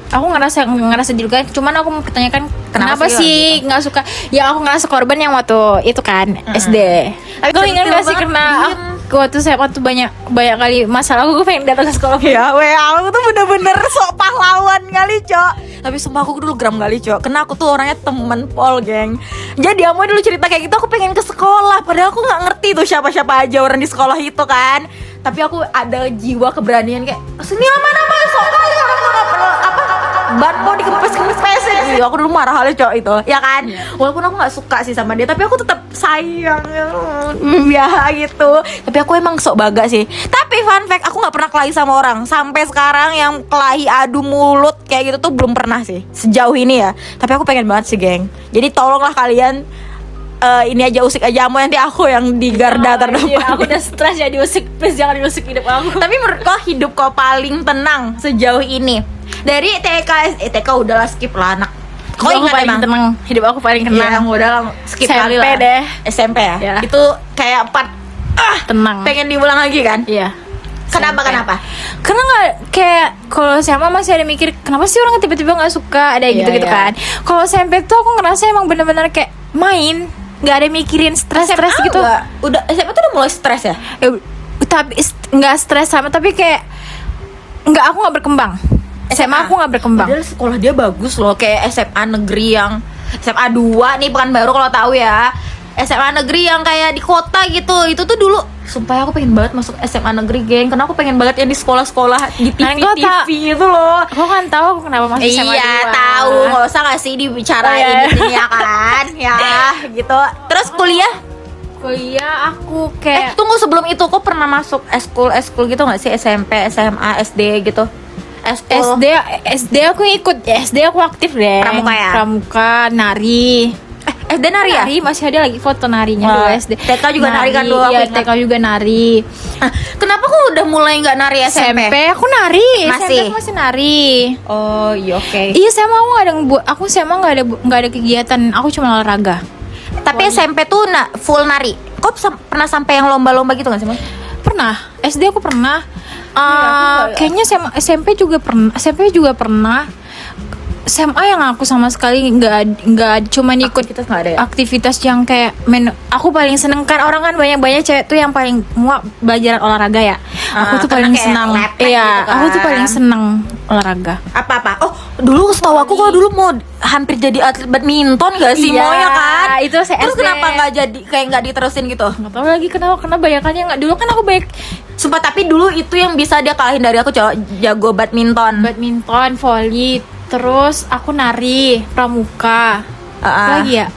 Speaker 2: aku ngerasa dilukai. Cuman aku mau pertanyakan kenapa
Speaker 1: sih
Speaker 2: sih nggak suka? Ya aku ngerasa korban yang waktu itu kan SD.
Speaker 1: Tapi
Speaker 2: Kau ingat
Speaker 1: centil
Speaker 2: gak sih
Speaker 1: banget,
Speaker 2: karena
Speaker 1: diem.
Speaker 2: aku waktu SMA tuh banyak kali masalah, aku pengen datang ke sekolah.
Speaker 1: Ya, aku tuh bener-bener sok pahlawan kali, Cok. Tapi sumpah aku dulu geram kali, Cok. Karena aku tuh orangnya temen pol, geng. Jadi Amoy dulu cerita kayak gitu, aku pengen ke sekolah. Padahal aku gak ngerti tuh siapa-siapa aja orang di sekolah itu kan. Tapi aku ada jiwa keberanian kayak, sini aman-aman, sok kali orang tuh gak perlu ban mau dikempes-kempes gitu. Aku dulu marah kali, Cok, itu, ya kan. Walaupun aku gak suka sih sama dia, tapi aku tetap sayang ya gitu. Tapi aku emang sok baga sih. Tapi fun fact, aku gak pernah kelahi sama orang. Sampai sekarang yang kelahi adu mulut kayak gitu tuh belum pernah sih sejauh ini ya. Tapi aku pengen banget sih, geng. Jadi tolonglah kalian ini aja usik aja, mau nanti aku yang di garda terdepan.
Speaker 2: Iya, aku udah stres ya diusik, please jangan diusik hidup aku.
Speaker 1: Tapi menurut kau hidup kau paling tenang sejauh ini dari TK udahlah skip lah anak. Kau
Speaker 2: Hidup aku
Speaker 1: ingat
Speaker 2: paling
Speaker 1: emang?
Speaker 2: tenang, hidup aku paling
Speaker 1: Iya,
Speaker 2: tenang.
Speaker 1: yang udah skip
Speaker 2: SMP
Speaker 1: kali lah.
Speaker 2: deh.
Speaker 1: SMP ya?
Speaker 2: Ya.
Speaker 1: Itu kayak part
Speaker 2: Tenang.
Speaker 1: pengen diulang lagi kan?
Speaker 2: Iya.
Speaker 1: Kenapa
Speaker 2: SMP.
Speaker 1: kenapa?
Speaker 2: Karena nggak kayak kalau SMA masih ada mikir kenapa sih orang tiba-tiba nggak suka, ada
Speaker 1: Iya,
Speaker 2: gitu-gitu
Speaker 1: iya.
Speaker 2: kan. Kalau SMP tuh aku ngerasa emang bener-bener kayak main, nggak ada mikirin stres gitu.
Speaker 1: Enggak. Udah SMA tuh udah mulai stres ya?
Speaker 2: Tapi nggak stres sama, tapi kayak aku nggak berkembang. SMA aku nggak berkembang.
Speaker 1: Padahal sekolah dia bagus loh, kayak SMA negeri yang SMA 2 nih Pekanbaru kalau tahu ya. SMA negeri yang kayak di kota gitu. Itu tuh dulu sumpah aku pengen banget masuk SMA negeri, geng. Karena aku pengen banget yang di sekolah-sekolah di
Speaker 2: Kan kau
Speaker 1: TV itu loh.
Speaker 2: Aku kan tahu aku kenapa masuk SMA
Speaker 1: Iya
Speaker 2: 2.
Speaker 1: tahu, nggak usah nggak sih dibicarain
Speaker 2: Oh, iya.
Speaker 1: di sini ya kan, ya gitu. Terus kuliah?
Speaker 2: Kuliah aku kayak
Speaker 1: Tunggu sebelum itu, kok pernah masuk eskul gitu nggak sih? SMP, SMA, SD gitu? Eskul.
Speaker 2: SD aku ikut, SD aku aktif deh.
Speaker 1: Pramuka ya?
Speaker 2: Pramuka, nari.
Speaker 1: SD nari ya?
Speaker 2: Nari masih ada lagi foto narinya
Speaker 1: Wah,
Speaker 2: dulu SD.
Speaker 1: TK juga nari kan dulu, aku
Speaker 2: Iya,
Speaker 1: ingat.
Speaker 2: TK juga nari.
Speaker 1: Kenapa kok udah mulai nggak nari SMP?
Speaker 2: SMP aku nari.
Speaker 1: Masih?
Speaker 2: SMP aku masih nari.
Speaker 1: Oh iya oke.
Speaker 2: Iya, SMA aku nggak ada aku SMA nggak ada kegiatan. Aku cuma olahraga.
Speaker 1: Tapi SMP tuh full nari. Kok pernah sampai yang lomba-lomba gitu nggak sih, Mas?
Speaker 2: Pernah. SD aku pernah.
Speaker 1: aku nggak-
Speaker 2: Kayaknya SMP juga pernah. SMA yang aku sama sekali nggak cuma ikut
Speaker 1: Aktivitas nggak ada ya?
Speaker 2: aktivitas yang kayak aku paling seneng kan, orang kan banyak cewek tuh yang paling muak belajar olahraga ya. Aku tuh
Speaker 1: karena
Speaker 2: paling
Speaker 1: kayak
Speaker 2: senang.
Speaker 1: lepek
Speaker 2: Iya,
Speaker 1: gitu kan.
Speaker 2: aku tuh paling seneng olahraga.
Speaker 1: Apa? Oh, dulu setahu aku kalau dulu mau hampir jadi atlet badminton gak sih,
Speaker 2: Iya,
Speaker 1: mau ya kan?
Speaker 2: itu
Speaker 1: Terus
Speaker 2: SD.
Speaker 1: kenapa nggak jadi kayak nggak diterusin gitu?
Speaker 2: Nggak tahu lagi kenapa, karena banyakannya nggak, dulu kan aku banyak
Speaker 1: Sumpah, tapi dulu itu yang bisa dia kalahin dari aku, cowok jago badminton.
Speaker 2: badminton, volley, terus aku nari, pramuka. Apa lagi ya?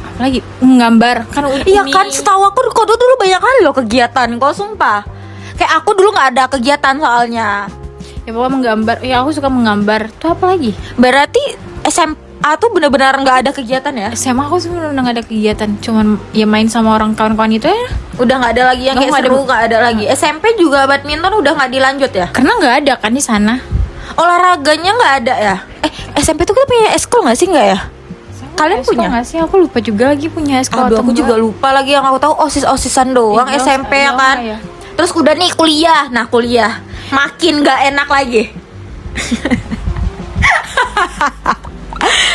Speaker 2: Apa lagi? Nggambar kan.
Speaker 1: Iya
Speaker 2: Umi.
Speaker 1: kan, setahu aku kok dulu banyak kali loh kegiatan. Kok sumpah, kayak aku dulu nggak ada kegiatan soalnya.
Speaker 2: Ya pokoknya menggambar. Ya aku suka menggambar. Tuh apa lagi?
Speaker 1: Berarti SMA tuh benar-benar nggak ada kegiatan ya?
Speaker 2: SMA aku sebenarnya nggak ada kegiatan, cuman ya main sama orang kawan-kawan itu ya.
Speaker 1: Udah nggak ada lagi yang kayak
Speaker 2: Nggak ada.
Speaker 1: seru, nggak ada lagi. SMP juga badminton udah nggak dilanjut ya?
Speaker 2: Karena nggak ada kan di sana.
Speaker 1: Olahraganya nggak ada ya? SMP tuh kita punya eskul nggak sih, nggak ya?
Speaker 2: SMA
Speaker 1: Kalian
Speaker 2: Esko
Speaker 1: punya?
Speaker 2: nggak sih? Aku lupa juga lagi punya esko
Speaker 1: Aduh,
Speaker 2: atau
Speaker 1: aku juga
Speaker 2: enggak.
Speaker 1: lupa lagi, yang aku tahu osis-osisan doang
Speaker 2: Iya,
Speaker 1: SMP ya
Speaker 2: iya,
Speaker 1: kan.
Speaker 2: iya.
Speaker 1: Terus udah nih kuliah. Nah, kuliah makin gak enak lagi.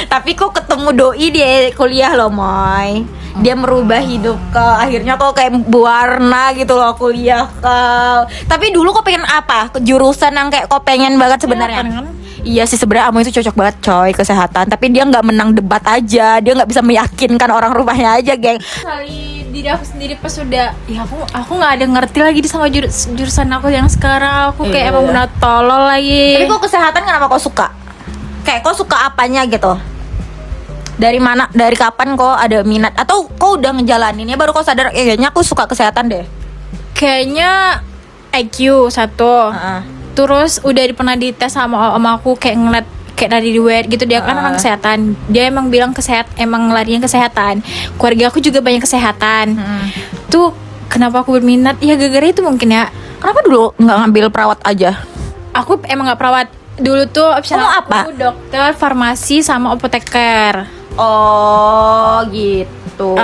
Speaker 1: Tapi kok ketemu doi di kuliah loh, Moy. Dia merubah hidup kau. Akhirnya kok kayak berwarna gitu loh kuliah kau. Tapi dulu kok pengen apa? Jurusan yang kayak kau pengen banget sebenarnya.
Speaker 2: Kan?
Speaker 1: Iya sih, sebenarnya Amo itu cocok banget coy, kesehatan. Tapi dia nggak menang debat aja. Dia nggak bisa meyakinkan orang rumahnya aja, geng.
Speaker 2: Kali diri aku sendiri pas sudah ya aku nggak ada ngerti lagi sama jurusan aku yang sekarang. Aku kayak
Speaker 1: Iya.
Speaker 2: emang benar tolol lagi.
Speaker 1: Tapi kok kesehatan kenapa kau suka? Kayak kau suka apanya gitu? Dari mana? Dari kapan kau ada minat? Atau kau udah ngejalaninnya baru kau sadar, kayaknya aku suka kesehatan deh.
Speaker 2: Kayaknya IQ satu.
Speaker 1: Heeh.
Speaker 2: Terus udah pernah dites sama om aku kayak ngeliat kayak dari di web gitu, dia kan orang kesehatan, dia emang bilang emang larinya kesehatan. Keluarga aku juga banyak kesehatan. Tuh kenapa aku berminat ya gara-gara itu mungkin ya.
Speaker 1: Kenapa dulu nggak ngambil perawat aja?
Speaker 2: Aku emang nggak perawat dulu tuh, opsi
Speaker 1: Kamu
Speaker 2: aku
Speaker 1: apa?
Speaker 2: dokter, farmasi sama apoteker.
Speaker 1: Oh gitu.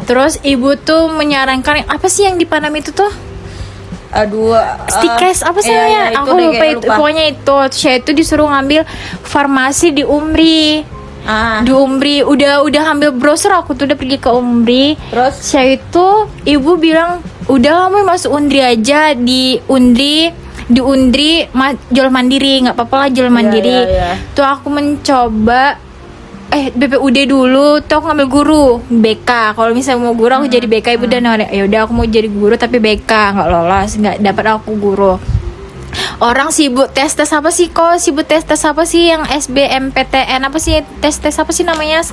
Speaker 2: Terus ibu tuh menyarankan apa sih yang di Panam itu tuh?
Speaker 1: Aduh,
Speaker 2: Stikes apa sih
Speaker 1: iya,
Speaker 2: namanya?
Speaker 1: itu
Speaker 2: Aku
Speaker 1: deh,
Speaker 2: lupa
Speaker 1: kayaknya
Speaker 2: itu. Pokoknya itu saya itu disuruh ngambil farmasi di Umri. Di Umri udah ambil brosur, aku tuh udah pergi ke Umri.
Speaker 1: Terus?
Speaker 2: Saya itu ibu bilang udah kamu masuk Undri aja, di Undri jual mandiri, nggak apa-apa lah jual mandiri.
Speaker 1: iya.
Speaker 2: Tuh aku mencoba BPUD dulu, tuh aku ngambil guru BK. Kalau misalnya mau guru aku jadi BK, ibu udah nawarin, ya udah aku mau jadi guru tapi BK, nggak lolos, nggak dapat aku guru. Orang sibuk tes apa sih kok? Sibuk tes apa sih yang SBMPTN apa sih, tes apa sih namanya?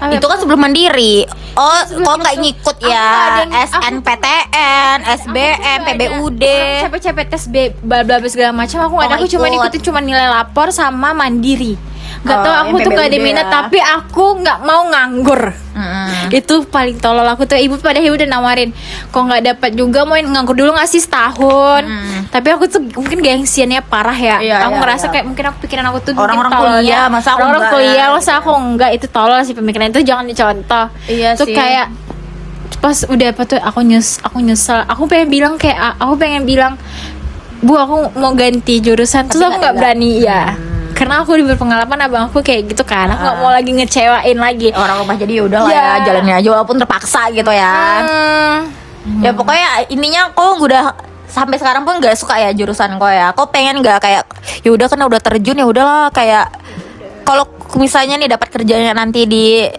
Speaker 1: Itu kan sebelum mandiri. Oh,
Speaker 2: Sebelum
Speaker 1: kok nggak
Speaker 2: itu,
Speaker 1: ngikut
Speaker 2: aku
Speaker 1: ya?
Speaker 2: nggak ada yang-
Speaker 1: SNPTN, SBM, PBUD.
Speaker 2: Capek-capek tes bla bla bla segala macam, aku nggak ada, aku cuma
Speaker 1: ikut.
Speaker 2: ikutin cuma nilai lapor sama mandiri. Gak tau,
Speaker 1: yang
Speaker 2: aku tuh gak ada
Speaker 1: PBUD
Speaker 2: minat
Speaker 1: ya.
Speaker 2: tapi aku nggak mau nganggur. Itu paling tolol aku tuh, ibu udah nawarin, kok nggak dapat juga mau nganggur dulu nggak sih setahun. Tapi aku tuh mungkin gengsiannya parah ya.
Speaker 1: Iya,
Speaker 2: Aku
Speaker 1: iya,
Speaker 2: ngerasa
Speaker 1: iya.
Speaker 2: kayak mungkin aku pikiran aku tuh
Speaker 1: Orang-orang
Speaker 2: mungkin tololnya.
Speaker 1: kuliah, masa aku
Speaker 2: orang
Speaker 1: enggak
Speaker 2: kuliah
Speaker 1: ya,
Speaker 2: masa aku enggak, itu tolol sih pemikiran itu, jangan dicontoh.
Speaker 1: Iya
Speaker 2: Tuh
Speaker 1: sih.
Speaker 2: kayak pas udah apa tuh aku nyesel. Aku pengen bilang Bu aku mau ganti jurusan, terus
Speaker 1: Tapi
Speaker 2: aku nggak berani ya. Karena aku udah berpengalaman, abang aku kayak gitu kan, aku nggak mau lagi ngecewain lagi.
Speaker 1: Orang rumah jadi udahlah
Speaker 2: Iya.
Speaker 1: ya, jalanin aja walaupun terpaksa gitu ya. Ya pokoknya intinya kok udah sampai sekarang pun gak suka ya jurusan kok ya. Kok pengen gak kayak ya udah kan udah terjun, ya udahlah kayak kalau misalnya nih dapat kerjanya nanti di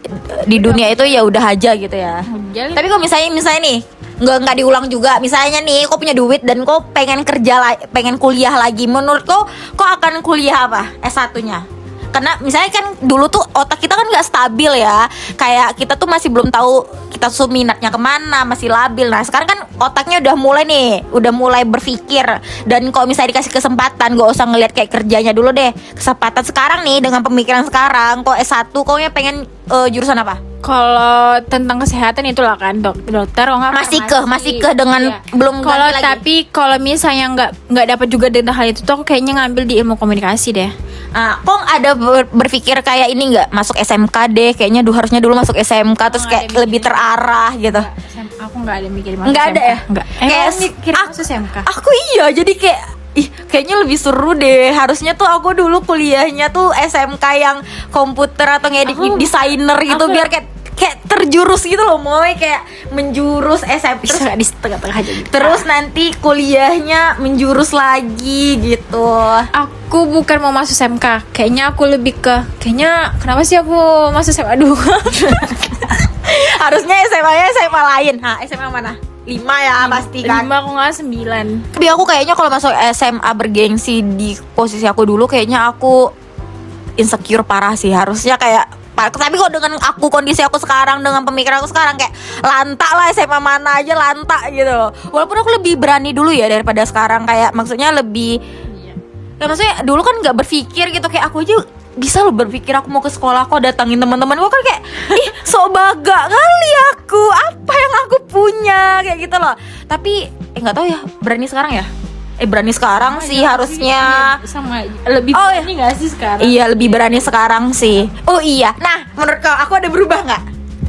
Speaker 1: dunia itu ya udah aja gitu ya. Tapi kok misalnya nih nggak diulang juga, misalnya nih kok punya duit dan kok pengen pengen kuliah lagi, menurut kok akan kuliah apa S1-nya? Karena misalnya kan dulu tuh otak kita kan nggak stabil ya, kayak kita tuh masih belum tahu kita tuh minatnya kemana, masih labil. Nah sekarang kan otaknya udah mulai berpikir, dan kalau misalnya dikasih kesempatan gak usah ngelihat kayak kerjanya dulu deh, kesempatan sekarang nih dengan pemikiran sekarang, kok S1 koknya pengen jurusan apa?
Speaker 2: Kalau tentang kesehatan itulah kan dokter, kalau nggak
Speaker 1: Masih ke dengan belum
Speaker 2: Kalau
Speaker 1: ganti lagi.
Speaker 2: tapi kalau misalnya nggak dapat juga tentang hal itu tuh, aku kayaknya ngambil di ilmu komunikasi deh.
Speaker 1: Nah, kok ada berpikir kayak ini nggak, masuk SMK deh, kayaknya harusnya dulu masuk SMK terus kayak lebih terarah gitu.
Speaker 2: Aku nggak ada mikirin
Speaker 1: Nggak ada ya?
Speaker 2: Nggak.
Speaker 1: Kayak
Speaker 2: mikir masuk SMK.
Speaker 1: Aku iya, jadi kayak kayaknya lebih seru deh. Harusnya tuh aku dulu kuliahnya tuh SMK yang komputer atau ngedit desainer gitu, biar kayak terjurus gitu loh, Moy, kayak menjurus SMP
Speaker 2: Bisa nggak di tengah-tengah aja gitu.
Speaker 1: terus nanti kuliahnya menjurus lagi gitu.
Speaker 2: Aku bukan mau masuk SMK, kayaknya aku lebih ke kenapa sih aku masuk SMA? Aduh.
Speaker 1: Harusnya SMA-nya SMA lain. SMA mana? 5 ya pasti kan.
Speaker 2: 5 aku nggak 9.
Speaker 1: Tapi aku kayaknya kalau masuk SMA bergengsi di posisi aku dulu, kayaknya aku insecure parah sih. Harusnya kayak, tapi kok dengan kondisi aku sekarang, dengan pemikiran aku sekarang, kayak lantak lah, SMA mana aja lantak gitu loh. Walaupun aku lebih berani dulu ya daripada sekarang, kayak maksudnya lebih ya, maksudnya dulu kan nggak berpikir gitu, kayak aku aja bisa loh berpikir aku mau ke sekolah, aku datangin teman-teman gue kan kayak sok baga kali aku, apa yang aku punya kayak gitu loh. Tapi nggak tahu ya, berani sekarang ya. Berani sekarang sih harusnya.
Speaker 2: Sama lebih
Speaker 1: Oh,
Speaker 2: berani nggak sih sekarang?
Speaker 1: Iya, lebih berani sekarang sih. Oh iya. Nah, menurut kau aku ada berubah nggak?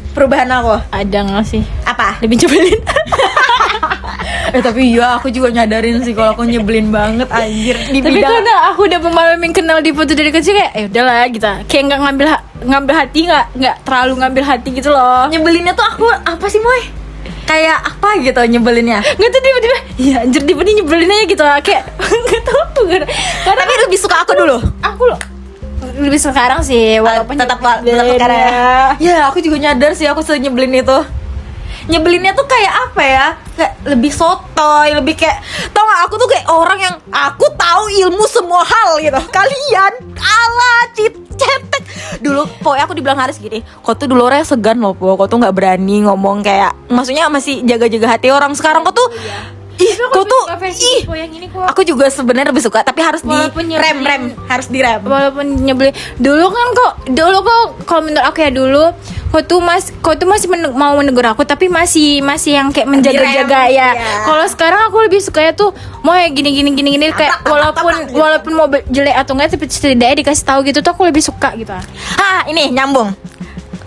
Speaker 1: Perubahan aku
Speaker 2: Ada nggak sih?
Speaker 1: apa?
Speaker 2: Lebih nyebelin.
Speaker 1: Tapi iya, aku juga nyadarin sih kalau aku nyebelin banget anjir di
Speaker 2: Tapi
Speaker 1: bidang.
Speaker 2: karena aku udah pengalaman kenal di foto dari kecil kayak udahlah gitu. Kayak nggak ngambil hati, nggak terlalu ngambil hati gitu loh.
Speaker 1: Nyebelinnya tuh aku apa sih, Moy? Kayak apa gitu nyebelinnya?
Speaker 2: Nggak tuh tiba-tiba ya anjir tiba-tiba nyebelin aja gitu kayak nggak tahu karena
Speaker 1: Tapi lebih suka aku dulu.
Speaker 2: aku loh lebih sekarang sih walaupun
Speaker 1: tetap
Speaker 2: nyebelin
Speaker 1: sekarang ya.
Speaker 2: ya.
Speaker 1: Ya, aku juga nyadar sih aku sering nyebelin itu. Nyebelinnya tuh kayak apa ya? Kayak lebih sotoy, lebih kayak tau gak, aku tuh kayak orang yang aku tahu ilmu semua hal gitu. Kalian ala cetek. Dulu pokoknya aku dibilang Haris gini, kau tuh dulu orangnya segan loh, Po. Kau tuh nggak berani ngomong kayak, maksudnya masih jaga-jaga hati orang. Sekarang kau tuh ih, kau tuh ih.
Speaker 2: yang ini kok.
Speaker 1: Aku juga sebenarnya lebih suka, tapi harus di
Speaker 2: Walaupun nyebelin.
Speaker 1: rem, harus direm.
Speaker 2: Walaupun nyebelin dulu kok kalau menurut aku ya dulu kau tuh masih mau menegur aku tapi masih yang kayak menjaga-jaga
Speaker 1: Direm,
Speaker 2: ya.
Speaker 1: iya.
Speaker 2: Kalau sekarang aku lebih suka ya tuh mau ya gini kayak walaupun mau jelek atau enggak tapi setidaknya dikasih tahu gitu tuh aku lebih suka gitu.
Speaker 1: Ini nyambung.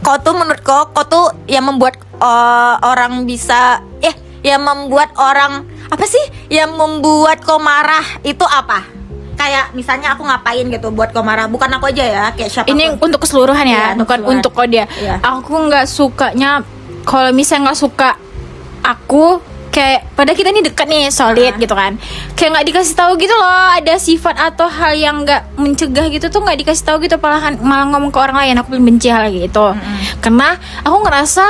Speaker 1: Kau tuh menurut kau tuh yang membuat orang bisa yang membuat orang apa sih? Yang membuat kau marah itu apa? Kayak misalnya aku ngapain gitu buat kau marah? Bukan aku aja ya, kayak siapa?
Speaker 2: Ini untuk keseluruhan ya,
Speaker 1: Iya, untuk
Speaker 2: bukan
Speaker 1: keseluruhan.
Speaker 2: untuk kau dia.
Speaker 1: Iya.
Speaker 2: Aku nggak sukanya kalau misalnya nggak suka aku kayak pada kita nih dekat nih solid gitu kan, kayak nggak dikasih tahu gitu loh ada sifat atau hal yang nggak mencegah gitu tuh nggak dikasih tahu gitu malah ngomong ke orang lain. Aku paling benci hal gitu karena aku ngerasa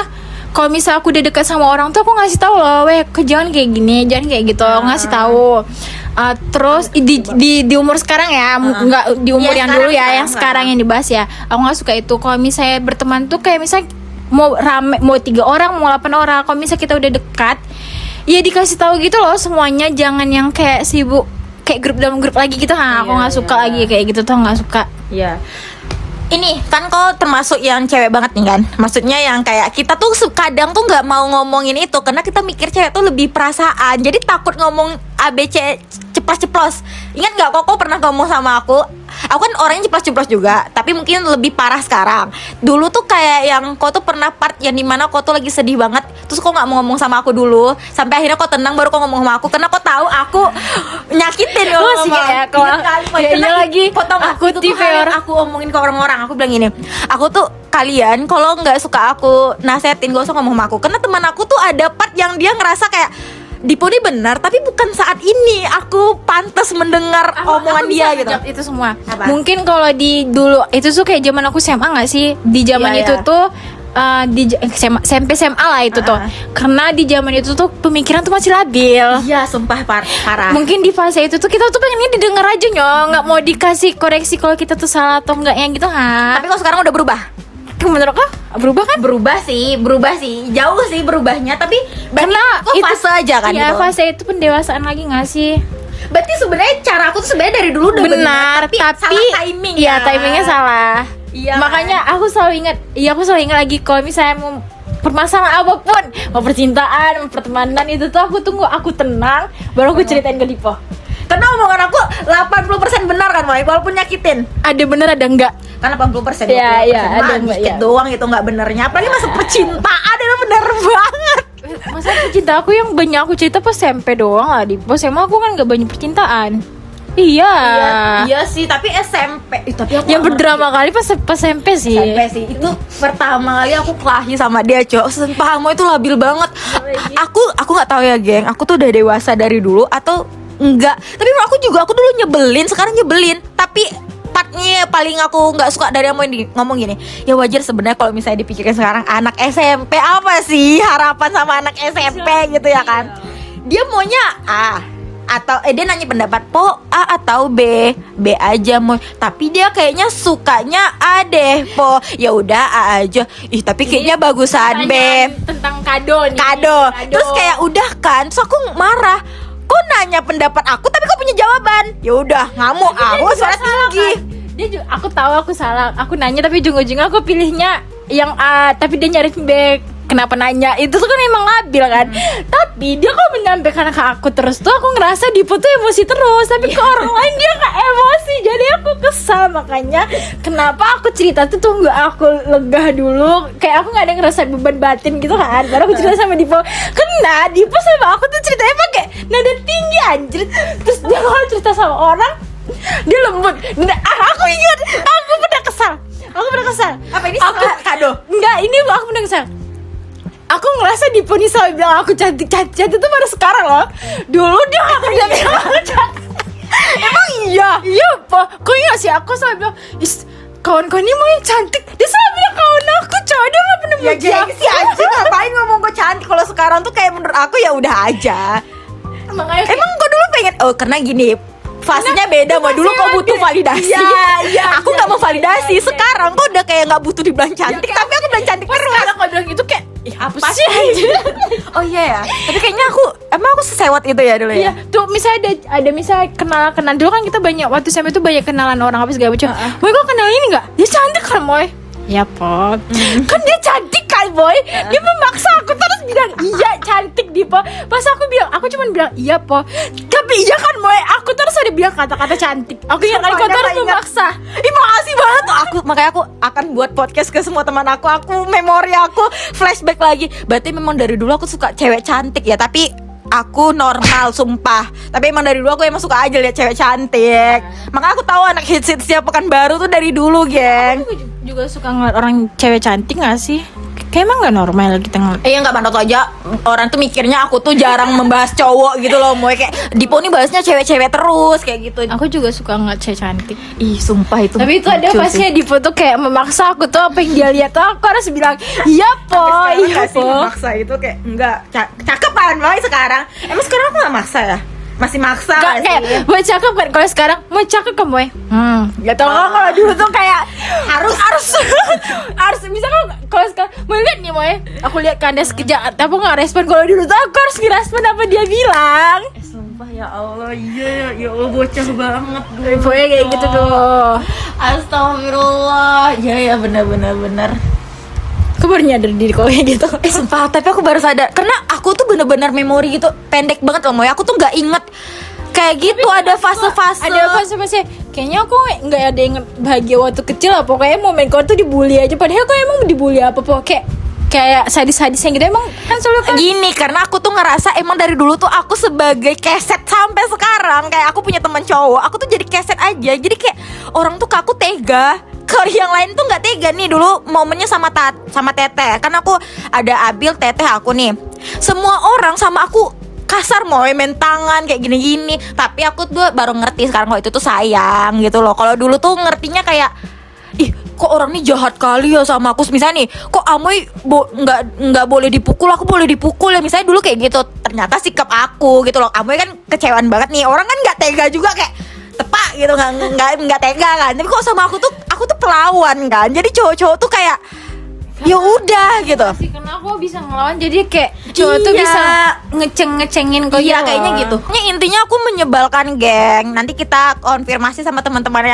Speaker 2: kalau misal aku udah dekat sama orang tuh aku ngasih tahu loh, jangan kayak gini, jangan kayak gitu, ngasih tahu. Terus di umur sekarang ya, nggak di umur
Speaker 1: Ya,
Speaker 2: yang
Speaker 1: sekarang,
Speaker 2: dulu ya, yang
Speaker 1: sekarang.
Speaker 2: sekarang yang dibahas ya. Aku nggak suka itu. Kalau misalnya berteman tuh kayak misalnya mau rame, mau 3 orang, mau 8 orang. Kalau misalnya kita udah dekat, ya dikasih tahu gitu loh semuanya. Jangan yang kayak sibuk kayak grup dalam grup lagi gitu. Aku nggak suka lagi kayak gitu tuh, nggak suka.
Speaker 1: Iya. Ini kan kau termasuk yang cewek banget nih kan. Maksudnya yang kayak kita tuh kadang tuh nggak mau ngomongin itu karena kita mikir cewek tuh lebih perasaan. Jadi takut ngomong ABC ceplos-ceplos. Ingat nggak kok pernah ngomong sama aku? Aku kan orangnya ceplos-ceplos juga, tapi mungkin lebih parah sekarang. Dulu tuh kayak yang kau tuh pernah part yang dimana kau tuh lagi sedih banget, terus kau nggak mau ngomong sama aku dulu, sampai akhirnya kau tenang baru kau ngomong sama aku karena kau tahu aku nyakitin kalau
Speaker 2: Oh, sih,
Speaker 1: ngomong.
Speaker 2: ya, kalau-
Speaker 1: Ingat kan?
Speaker 2: ya,
Speaker 1: Karena
Speaker 2: iya lagi.
Speaker 1: kau tau nggak?
Speaker 2: Aku
Speaker 1: Itu tuh
Speaker 2: tipe
Speaker 1: hal yang
Speaker 2: orang-
Speaker 1: aku omongin ke orang-orang. Aku bilang gini, aku tuh kalian kalau nggak suka aku nasehatin gak usah ngomong sama aku karena teman aku tuh ada part yang dia ngerasa kayak Dipo ini benar tapi bukan saat ini aku pantas mendengar omongan
Speaker 2: Aku
Speaker 1: dia
Speaker 2: bisa
Speaker 1: gitu.
Speaker 2: ngejawab itu semua.
Speaker 1: Apa?
Speaker 2: Mungkin kalau di dulu itu tuh kayak zaman aku SMA nggak sih? Di zaman
Speaker 1: Iya,
Speaker 2: itu
Speaker 1: iya.
Speaker 2: tuh SMP SMA lah itu tuh. Karena di zaman itu tuh pemikiran tuh masih labil.
Speaker 1: Iya, sumpah parah.
Speaker 2: Mungkin di fase itu tuh kita tuh pengennya didengar aja nggak mau dikasih koreksi kalau kita tuh salah atau enggak yang gitu
Speaker 1: Tapi kalau sekarang udah berubah.
Speaker 2: menurut kau berubah kan?
Speaker 1: Berubah sih, jauh sih berubahnya. Tapi
Speaker 2: Karena
Speaker 1: itu fase aja kan
Speaker 2: ya,
Speaker 1: gitu.
Speaker 2: fase itu pendewasaan lagi nggak sih?
Speaker 1: Berarti sebenarnya cara aku tuh sebenarnya dari dulu udah benar, tapi salah timing.
Speaker 2: Iya, timingnya salah.
Speaker 1: Iya.
Speaker 2: Makanya aku selalu ingat lagi kalau misalnya mau permasalahan apapun, mau percintaan, mau pertemanan itu tuh aku tunggu aku tenang baru aku ceritain ke Dipo.
Speaker 1: Karena omongan aku 80% benar kan, Moy, walaupun nyakitin.
Speaker 2: Ada bener ada enggak?
Speaker 1: Kan 80%, 20%
Speaker 2: Iya,
Speaker 1: mah
Speaker 2: ada
Speaker 1: dikit
Speaker 2: iya.
Speaker 1: doang itu nggak benernya. Apalagi masuk percintaan itu bener banget.
Speaker 2: Masa cinta aku yang banyak aku cerita pas SMP doang lah. Di pas SMA aku kan gak banyak percintaan. Iya.
Speaker 1: Iya sih, tapi SMP. Tapi aku
Speaker 2: Yang
Speaker 1: nggak
Speaker 2: berdrama kali pas SMP sih.
Speaker 1: SMP sih. Itu pertama kali aku kelahi sama dia, Cok. Sumpah, Moy itu labil banget. Aku nggak tahu ya, geng. Aku tuh udah dewasa dari dulu atau enggak. Tapi menurut aku dulu nyebelin, sekarang nyebelin. Tapi partnya paling aku nggak suka dari ngomong gini. Ya wajar sebenarnya kalau misalnya dipikirkan sekarang anak SMP apa sih harapan sama anak SMP gitu ya kan? Dia maunya A atau dia nanya pendapat Po A atau B aja mau, tapi dia kayaknya sukanya A deh Po. Ya udah A aja. Tapi kayaknya bagusan B.
Speaker 2: Tentang kado nih.
Speaker 1: Kado. Terus kayak udah kan, terus aku marah. Kok nanya pendapat aku tapi kok punya jawaban? Ya udah ngamuk aku suara tinggi.
Speaker 2: Dia juga, aku tahu aku salah. Aku nanya tapi ujung-ujungnya aku pilihnya yang A, tapi dia nyari B. kenapa nanya itu tuh kan emang labil kan. Tapi dia kalau menyampaikan ke aku terus tuh aku ngerasa Dipo tuh emosi terus, tapi ke orang lain dia gak emosi, jadi aku kesal. Makanya kenapa aku cerita tuh tunggu aku lega dulu, kayak aku gak ada ngerasa beban batin gitu kan, baru aku cerita sama Dipo. Karena Dipo sama aku tuh ceritanya pakai nada tinggi anjir, terus dia kalau cerita sama orang dia lembut. Aku ingat, aku pernah kesal.
Speaker 1: Apa ini
Speaker 2: Aku
Speaker 1: kado?
Speaker 2: Enggak, ini aku pernah kesal. Aku ngerasa Dipo nih selalu bilang aku cantik itu baru sekarang loh. Dulu dia gak pernah bilang aku cantik. Emang iya? Iya, Po. Kok iya sih aku selalu bilang, kawan-kawan ini mau yang cantik. Dia selalu bilang kawan aku, cowok dia gak pernah
Speaker 1: Ya
Speaker 2: bilang
Speaker 1: gengsi aja, ngapain ngomong gue cantik. Kalau sekarang tuh kayak menurut aku ya udah aja.
Speaker 2: Makanya
Speaker 1: Emang gue dulu pengen, karena gini, fasenya beda. Mau dulu kok butuh validasi.
Speaker 2: Iya,
Speaker 1: aku nggak mau validasi. Sekarang kok udah kayak nggak butuh dibilang cantik, tapi aku bilang cantik terus.
Speaker 2: sekarang kalau bilang gitu kayak apa sih?
Speaker 1: Oh iya ya. Tapi kayaknya aku sesewot itu ya dulu ya.
Speaker 2: Iya, tuh misalnya ada misalnya kenalan dulu kan kita banyak waktu SMP tuh banyak kenalan orang apa segala macam. Boy kok kenal ini nggak? Dia cantik kan Boy? Ya Po. Kan dia cantik kan Boy? Dia memaksa aku terus bilang iya cantik Dipo. Pas aku bilang, aku cuma bilang iya Po. Tapi iya kan Boy? Aku terus ada bilang kata-kata cantik. Aku ingat kali kau terus memaksa.
Speaker 1: Ih makasih banget tuh. Makanya aku akan buat podcast ke semua teman aku. Memori aku flashback lagi. Berarti memang dari dulu aku suka cewek cantik ya. Tapi aku normal sumpah. Tapi emang dari dulu aku emang suka aja lihat cewek cantik. Makanya aku tahu anak hits-hitsnya Pekanbaru tuh dari dulu, geng.
Speaker 2: Aku juga suka ngeliat orang cewek cantik gak sih? Kayak emang gak normal kita ngeliat.
Speaker 1: Ya nggak banget aja. Orang tuh mikirnya aku tuh jarang membahas cowok gitu loh. Mau kayak Dipo nih bahasnya cewek-cewek terus kayak gitu.
Speaker 2: Aku juga suka ngeliat cewek cantik.
Speaker 1: Ih sumpah itu.
Speaker 2: Tapi itu ada
Speaker 1: lucu
Speaker 2: fasenya
Speaker 1: sih.
Speaker 2: Dipo tuh kayak memaksa aku tuh apa yang dia lihat tuh aku harus bilang iya Po, iya Po.
Speaker 1: Maksa itu kayak enggak cakep kan Boy sekarang. Emang sekarang aku nggak maksa ya? Masih maksa
Speaker 2: Gak
Speaker 1: nggak
Speaker 2: kayak
Speaker 1: sih?
Speaker 2: mau cakep kan kalau sekarang mau cakep kan Boy? Gak tau kan kalau dulu tuh kayak harus bisa kan kalau sekarang mau lihat nih Boy, aku lihat kandas sekejap tapi nggak respon. Kalau dulu tuh aku harus ngerespon apa dia bilang.
Speaker 1: Sumpah ya Allah, iya ya Allah bocah banget gue.
Speaker 2: Boy kayak gitu tuh.
Speaker 1: Astagfirullah. Ya benar.
Speaker 2: Aku baru nyadar diri kok kayak gitu.
Speaker 1: Sumpah, tapi aku baru sadar karena aku tuh bener-bener memori gitu pendek banget loh Moy. Aku tuh nggak inget kayak gitu. Ada fase-fase.
Speaker 2: Ada fase-fase. Kayaknya aku nggak ada inget bahagia waktu kecil lah. Pokoknya momen kau tuh dibully aja. Padahal kau emang dibully apa pokoknya kayak sadis-sadisnya gitu emang kan selalu kan.
Speaker 1: Gini, karena aku tuh ngerasa emang dari dulu tuh aku sebagai keset sampai sekarang. Kayak aku punya teman cowok, aku tuh jadi keset aja. Jadi kayak orang tuh ke aku tega. Kalau yang lain tuh nggak tega nih. Dulu momennya sama Teteh. Kan aku ada Abil, Teteh aku nih. Semua orang sama aku kasar, mau main tangan kayak gini-gini. Tapi aku tuh baru ngerti sekarang kalau itu tuh sayang gitu loh. Kalau dulu tuh ngertinya kayak ih kok orang ini jahat kali ya sama aku. Misalnya nih, kok Amoy nggak boleh dipukul, aku boleh dipukul ya. Misalnya dulu kayak gitu. Ternyata sikap aku gitu loh. Amoy kan kecewaan banget nih. Orang kan nggak tega juga kayak tepak gitu, nggak tega kan. Tapi kok sama aku tuh pelawan kan. Jadi cowok-cowok tuh kayak ya udah gitu.
Speaker 2: Sih, karena aku bisa ngelawan jadi kayak cowok tuh bisa ngecengin kok.
Speaker 1: Iya kayaknya gitu. Intinya aku menyebalkan, geng. Nanti kita konfirmasi sama teman-teman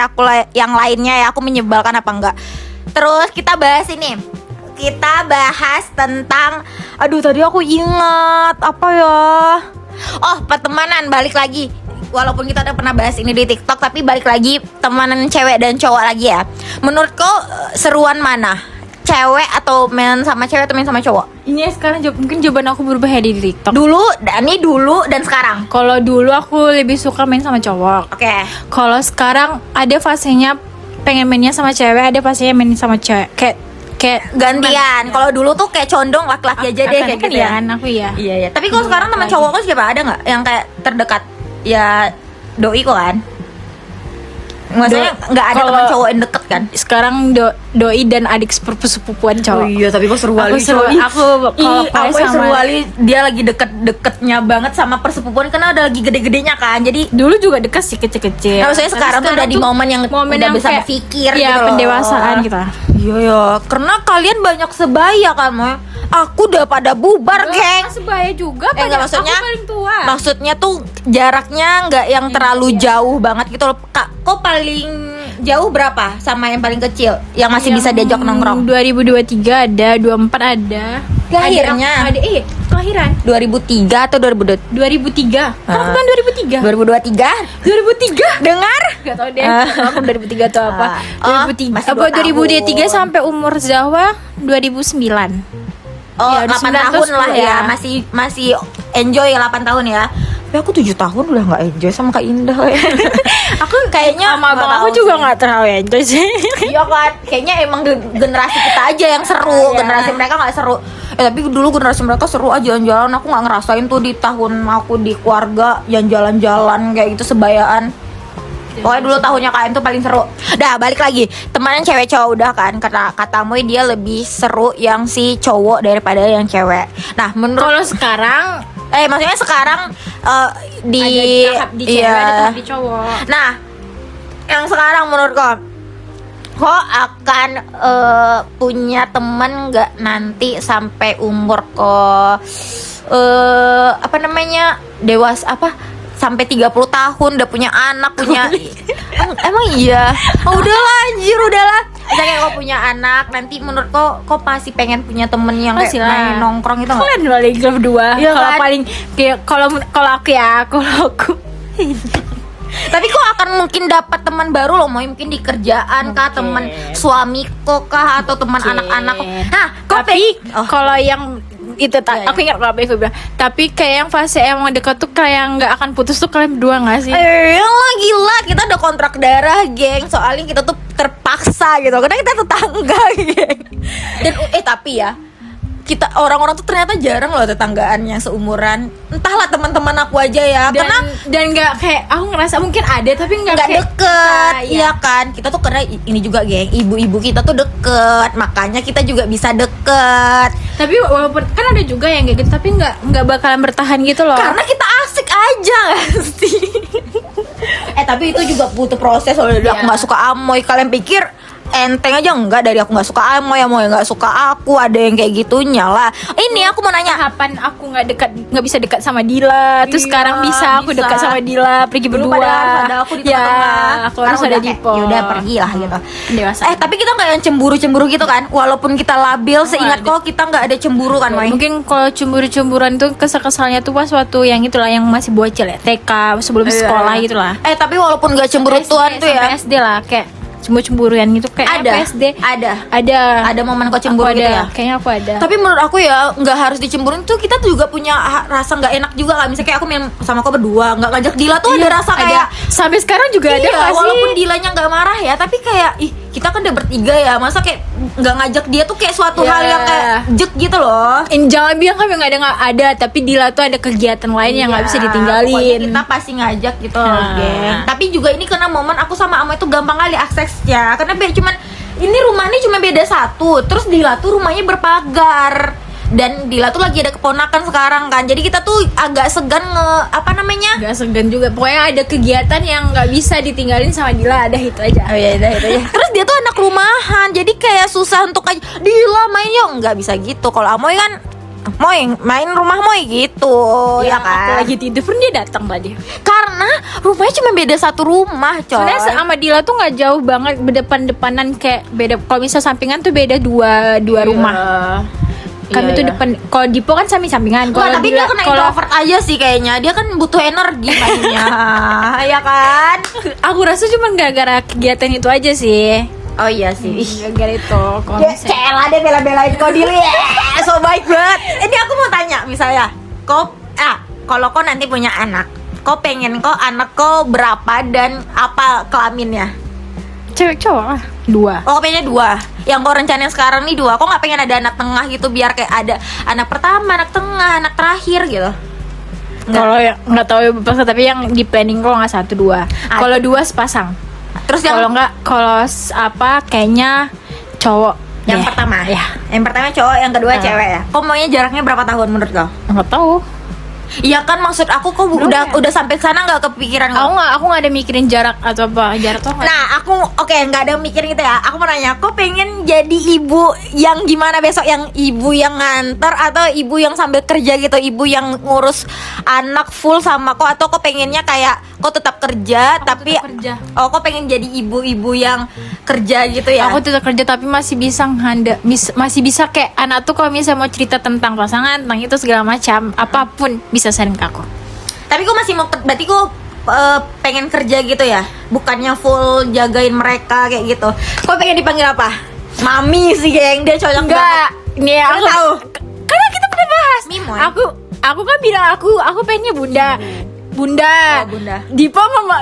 Speaker 1: yang lainnya ya, aku menyebalkan apa enggak. Terus kita bahas ini. Kita bahas tentang tadi aku ingat apa ya? Oh, pertemanan, balik lagi. Walaupun kita udah pernah bahas ini di TikTok, tapi balik lagi temenan cewek dan cowok lagi ya. Menurut kau seruan mana? Cewek atau main sama cewek atau main sama cowok?
Speaker 2: Ini sekarang mungkin jawaban aku berubah ya di TikTok.
Speaker 1: Dulu dan sekarang.
Speaker 2: Kalau dulu aku lebih suka main sama cowok.
Speaker 1: Oke.
Speaker 2: Kalau sekarang ada fasenya pengen mainnya sama cewek, ada fasenya main sama cewek. Kayak
Speaker 1: gantian. Kalau dulu tuh kayak condong laki-laki aja deh kayak gitu ya.
Speaker 2: Kan aku ya.
Speaker 1: Iya. Tapi kalau sekarang teman cowokku siapa, ada nggak yang kayak terdekat? Ya doi kok kan. Maksudnya nggak ada teman cowok yang deket kan?
Speaker 2: Sekarang doi dan adik sepupuan cowok.
Speaker 1: Oh iya, tapi kok seru wali.
Speaker 2: Aku kalau
Speaker 1: seru wali, dia lagi deket-deketnya banget sama persepupuan karena udah lagi gede-gedenya kan. Jadi
Speaker 2: dulu juga deket sih kecil-kecil.
Speaker 1: Nah, maksudnya sekarang tuh udah di momen yang udah bisa
Speaker 2: kayak,
Speaker 1: berpikir
Speaker 2: ya,
Speaker 1: gitu loh.
Speaker 2: pendewasaan kita.
Speaker 1: Iya ya, karena kalian banyak sebaya kan, Moy. Aku udah pada bubar, geng.
Speaker 2: Sebaya juga,
Speaker 1: enggak, maksudnya
Speaker 2: aku paling tua.
Speaker 1: Maksudnya tuh jaraknya nggak yang terlalu jauh banget gitu loh. Kok paling jauh berapa sama yang paling kecil yang masih bisa diajak nongkrong?
Speaker 2: 2023 ada, 24 ada.
Speaker 1: Lahirnya?
Speaker 2: Ada kelahiran
Speaker 1: 2003 atau 2002?
Speaker 2: 2003. Kamu kan 2003?
Speaker 1: 2023?
Speaker 2: 2003?
Speaker 1: Dengar?
Speaker 2: Gak tau deh. Aku 2003 atau apa?
Speaker 1: Oh,
Speaker 2: 2003.
Speaker 1: masih
Speaker 2: Apa
Speaker 1: 2
Speaker 2: 2003
Speaker 1: tahun.
Speaker 2: sampai umur Zahwa 2009.
Speaker 1: Oh,
Speaker 2: Ya,
Speaker 1: 8
Speaker 2: 9
Speaker 1: tahun
Speaker 2: terus
Speaker 1: lah ya.
Speaker 2: ya.
Speaker 1: Masih enjoy 8 tahun ya. Tapi aku 7 tahun udah gak enjoy sama Kak Indah ya. Aku kayaknya
Speaker 2: Sama abang
Speaker 1: nggak
Speaker 2: aku
Speaker 1: tahu
Speaker 2: juga
Speaker 1: sih.
Speaker 2: gak terlalu enjoy sih.
Speaker 1: Iya kan, kayaknya emang generasi kita aja yang seru,
Speaker 2: Iya.
Speaker 1: generasi mereka nggak seru. Tapi dulu generasi mereka seru aja jalan-jalan. Aku nggak ngerasain tuh di tahun aku di keluarga yang jalan-jalan kayak gitu sebayaan. Pokoknya dulu tahunnya KM tuh paling seru. Dah balik lagi, temenan cewek cowok udah kan. Katamu dia lebih seru yang si cowok daripada yang cewek. Nah menurut
Speaker 2: Kalau sekarang
Speaker 1: maksudnya sekarang di
Speaker 2: ada tahap di cewek,
Speaker 1: iya.
Speaker 2: ada tahap di cowok.
Speaker 1: Nah, yang sekarang menurut kok akan punya temen nggak nanti sampai umur apa namanya dewasa sampai 30 tahun udah punya anak punya emang iya udahlah misalnya kok punya anak nanti menurut kok masih pengen punya temen yang
Speaker 2: Masih
Speaker 1: kayak
Speaker 2: lah.
Speaker 1: main nongkrong itu nggak?
Speaker 2: Kalian paling berdua.
Speaker 1: Iya
Speaker 2: Kalau
Speaker 1: kan?
Speaker 2: paling kayak kalau aku
Speaker 1: Tapi kok akan mungkin dapat teman baru loh, mungkin di kerjaan kah, teman suami kah, atau teman
Speaker 2: Mungkin.
Speaker 1: anak-anak kok. Nah,
Speaker 2: tapi kalau yang itu
Speaker 1: Iya,
Speaker 2: aku ingat kalau aku bilang, tapi kayak yang fase emang dekat tuh kayak nggak akan putus tuh kalian berdua nggak sih?
Speaker 1: lah gila, kita ada kontrak darah, geng. Soalnya kita tuh terpaksa gitu, karena kita tetangga, geng. Dan tapi ya, kita orang-orang tuh ternyata jarang loh tetanggaan yang seumuran. Entahlah teman-teman aku aja ya, karena
Speaker 2: Dan nggak kayak aku ngerasa mungkin ada tapi nggak
Speaker 1: nggak
Speaker 2: kayak
Speaker 1: deket,
Speaker 2: kita,
Speaker 1: iya kan? Kita tuh karena ini juga, geng, ibu-ibu kita tuh deket, makanya kita juga bisa deket.
Speaker 2: Tapi walaupun kan ada juga yang kayak gitu tapi nggak bakalan bertahan gitu loh.
Speaker 1: Karena kita asik aja gak sih? Tapi itu juga butuh proses. Kalau dari aku nggak suka Amoy, kalian pikir enteng aja? Enggak, dari aku nggak suka Amoy nggak suka aku, ada yang kayak gitunya lah. Ini aku mau nanya,
Speaker 2: Kapan aku nggak bisa dekat sama Dila, terus
Speaker 1: Iya,
Speaker 2: sekarang bisa aku
Speaker 1: bisa.
Speaker 2: dekat sama Dila, pergi
Speaker 1: dulu
Speaker 2: berdua.
Speaker 1: padahal harus ada aku di
Speaker 2: Ya,
Speaker 1: tengah-tengah.
Speaker 2: aku harus
Speaker 1: Sekarang
Speaker 2: ada
Speaker 1: udah
Speaker 2: di
Speaker 1: kayak, yaudah pergi lah gitu.
Speaker 2: Dewasa.
Speaker 1: Tapi kita nggak yang cemburu-cemburu gitu kan? Walaupun kita labil, seingat
Speaker 2: ada.
Speaker 1: kok kita nggak ada cemburu kan, Moy?
Speaker 2: Mungkin kalau cemburu-cemburuan tuh kesal-kesalnya tuh pas waktu yang itulah yang masih bocil ya, TK sebelum sekolah gitulah.
Speaker 1: Tapi walaupun nggak cemburuan tuh ya,
Speaker 2: sampai SD lah kayak cemburu-cemburuan gitu kayak
Speaker 1: ada
Speaker 2: apa SD.
Speaker 1: ada momen kok cemburu
Speaker 2: Aku
Speaker 1: gitu
Speaker 2: ada,
Speaker 1: ya.
Speaker 2: kayaknya aku ada.
Speaker 1: Tapi menurut aku ya nggak harus dicemburuin tuh, kita tuh juga punya rasa nggak enak juga kan. Misalnya kayak aku main sama kau berdua nggak ngajak Dila tuh, ada rasa kayak
Speaker 2: sampai sekarang juga ada
Speaker 1: iya,
Speaker 2: nggak sih?
Speaker 1: walaupun Dilanya nggak marah ya, tapi kayak kita kan udah bertiga ya, masa kayak nggak ngajak dia tuh kayak suatu
Speaker 2: Iya.
Speaker 1: hal yang kayak jek gitu loh.
Speaker 2: Jangan bilang kami nggak ada, tapi Dila tuh ada kegiatan lain yang nggak bisa
Speaker 1: Iya,
Speaker 2: ditinggalin.
Speaker 1: pokoknya kita pasti ngajak gitu loh, geng. Tapi juga ini karena momen aku sama Amo itu gampang kali aksesnya, karena cuman ini rumahnya cuma beda satu, terus Dila tuh rumahnya berpagar. Dan Dila tuh lagi ada keponakan sekarang kan, jadi kita tuh agak segan
Speaker 2: Gak segan juga, pokoknya ada kegiatan yang nggak bisa ditinggalin sama Dila, ada itu aja.
Speaker 1: Oh iya, itu ya. Terus dia tuh anak rumahan, jadi kayak susah untuk kayak Dila main yuk, nggak bisa gitu. Kalau Amoy kan, Moy main rumah Moy gitu, ya
Speaker 2: Aku
Speaker 1: kan?
Speaker 2: lagi tidur pun dia datang tadi.
Speaker 1: Karena rumahnya cuma beda satu rumah, coy.
Speaker 2: Sebenarnya sama Dila tuh nggak jauh banget, berdepan-depanan kayak beda. Kalau misal sampingan tuh beda dua rumah. Kami tuh depan. Kalau Dipo kan samping-sampingan.
Speaker 1: Wah, tapi dia kena introvert aja sih kayaknya. Dia kan butuh energi mainnya. Ya kan?
Speaker 2: aku rasa cuma gara-gara kegiatan itu aja sih.
Speaker 1: Oh iya sih.
Speaker 2: Gara-gara itu. Kalau
Speaker 1: Ya,
Speaker 2: misalnya
Speaker 1: Cela deh bela-belain kau Dili. So baik banget. Ini aku mau tanya, misalnya kalau kau nanti punya anak, kau pengen anak kau berapa dan apa kelaminnya?
Speaker 2: cewek cowok lah 2.
Speaker 1: Oh, pengennya 2. Yang kau rencanain sekarang nih 2. Kok nggak pengen ada anak tengah gitu, biar kayak ada anak pertama, anak tengah, anak terakhir gitu?
Speaker 2: Kalau yang nggak tahu ya berapa, tapi yang di planning kalau nggak 1 2. Kalau 2 sepasang.
Speaker 1: Terus yang
Speaker 2: Kalau nggak, kayaknya cowok.
Speaker 1: yang
Speaker 2: deh.
Speaker 1: pertama
Speaker 2: ya
Speaker 1: Yang pertama cowok, yang kedua cewek ya. Kok maunya jaraknya berapa tahun menurut kau?
Speaker 2: nggak tahu.
Speaker 1: Iya kan, maksud aku kok udah sampai sana nggak kepikiran kok?
Speaker 2: Aku nggak ada mikirin jarak atau apa. Jarak tuh nggak.
Speaker 1: Nah, aku nggak ada mikir gitu ya. Aku mau nanya, kok pengen jadi ibu yang gimana besok? Yang ibu yang nganter atau ibu yang sambil kerja gitu? Ibu yang ngurus anak full sama kok, atau kok pengennya kayak kok tetap kerja tapi
Speaker 2: tetap kerja.
Speaker 1: Oh, kok pengen jadi ibu-ibu yang kerja gitu ya?
Speaker 2: Aku tetap kerja tapi masih bisa masih bisa kayak anak tuh kalau misalnya mau cerita tentang pasangan, tentang itu segala macam, apapun bisa sharing ke aku.
Speaker 1: Tapi kok masih mau, berarti kok pengen kerja gitu ya? Bukannya full jagain mereka kayak gitu. Kok pengen dipanggil apa? Mami sih, geng. Dia cocok
Speaker 2: Enggak,
Speaker 1: banget.
Speaker 2: nih aku
Speaker 1: tahu.
Speaker 2: karena kita pernah bahas.
Speaker 1: Mimoy.
Speaker 2: Aku kan bilang aku pengennya bunda. Bunda.
Speaker 1: Oh, bunda.
Speaker 2: Dipa mama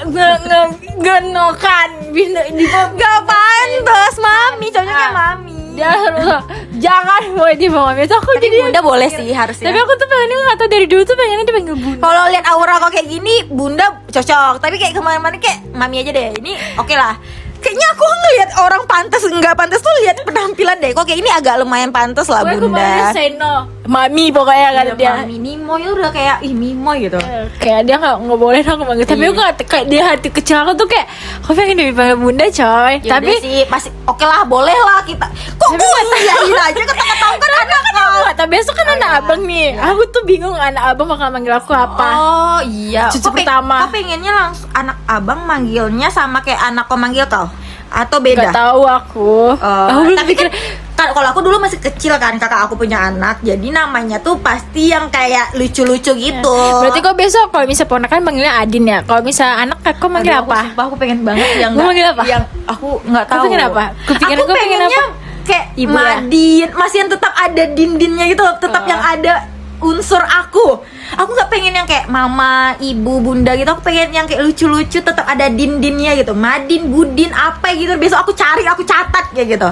Speaker 2: genokan. Dipa
Speaker 1: Gak pantas, mami. Cocoknya mami.
Speaker 2: Dia harus jangan boy di mama itu aku
Speaker 1: Tapi
Speaker 2: jadi
Speaker 1: bunda boleh sih harusnya.
Speaker 2: Tapi aku tuh pengennya nggak tahu dari dulu tuh pengennya dipanggil bunda.
Speaker 1: Kalau lihat aura kok kayak gini, bunda cocok. Tapi kayak kemana-mana kayak mami aja deh. Ini oke lah. Kayaknya aku ngelihat orang pantas nggak pantas tuh lihat penampilan deh. Kok kayak ini agak lumayan pantas lah,
Speaker 2: Gue
Speaker 1: bunda.
Speaker 2: kemarin say no. Mami pokoknya kan dia.
Speaker 1: Mami Mimoy udah kayak Mimoy gitu.
Speaker 2: Kayak dia nggak boleh aku manggil. Tapi
Speaker 1: Iya.
Speaker 2: aku kayak di hati kecil aku tuh kayak aku pengen dipanggil bunda coy.
Speaker 1: Ya
Speaker 2: Tapi
Speaker 1: udah sih masih oke lah, boleh lah kita. Kok gue iyain aja kata-kata kan anak kau.
Speaker 2: tapi besok kan anak abang nih. Aku tuh bingung anak abang bakal manggil aku apa.
Speaker 1: Oh iya.
Speaker 2: Cucu
Speaker 1: Kok
Speaker 2: pertama.
Speaker 1: Kok pengennya langsung anak abang manggilnya sama kayak anak kau manggil kau? Atau beda?
Speaker 2: Gak tahu aku. Aku
Speaker 1: Tapi
Speaker 2: pikir
Speaker 1: kan kalau aku dulu masih kecil kan, kakak aku punya anak, jadi namanya tuh pasti yang kayak lucu-lucu gitu.
Speaker 2: berarti kok besok kalau misalnya ponakan manggilnya Adin ya. Kalau misalnya anak kok manggil
Speaker 1: Aduh,
Speaker 2: apa?
Speaker 1: Sumpah aku pengen banget yang
Speaker 2: Mau manggil apa?
Speaker 1: Yang aku nggak
Speaker 2: Kau
Speaker 1: tahu.
Speaker 2: pengen apa? Kepikiran
Speaker 1: Aku
Speaker 2: kau pengen
Speaker 1: pengennya
Speaker 2: apa?
Speaker 1: kayak
Speaker 2: Ibu ya?
Speaker 1: Madin, masih yang tetap ada din-dinnya gitu, tetap yang ada unsur aku. Aku nggak pengen yang kayak mama, ibu, bunda gitu. Aku pengen yang kayak lucu-lucu, tetap ada din-dinnya gitu. Madin, Budin, apa gitu. Besok aku cari, aku catat kayak gitu.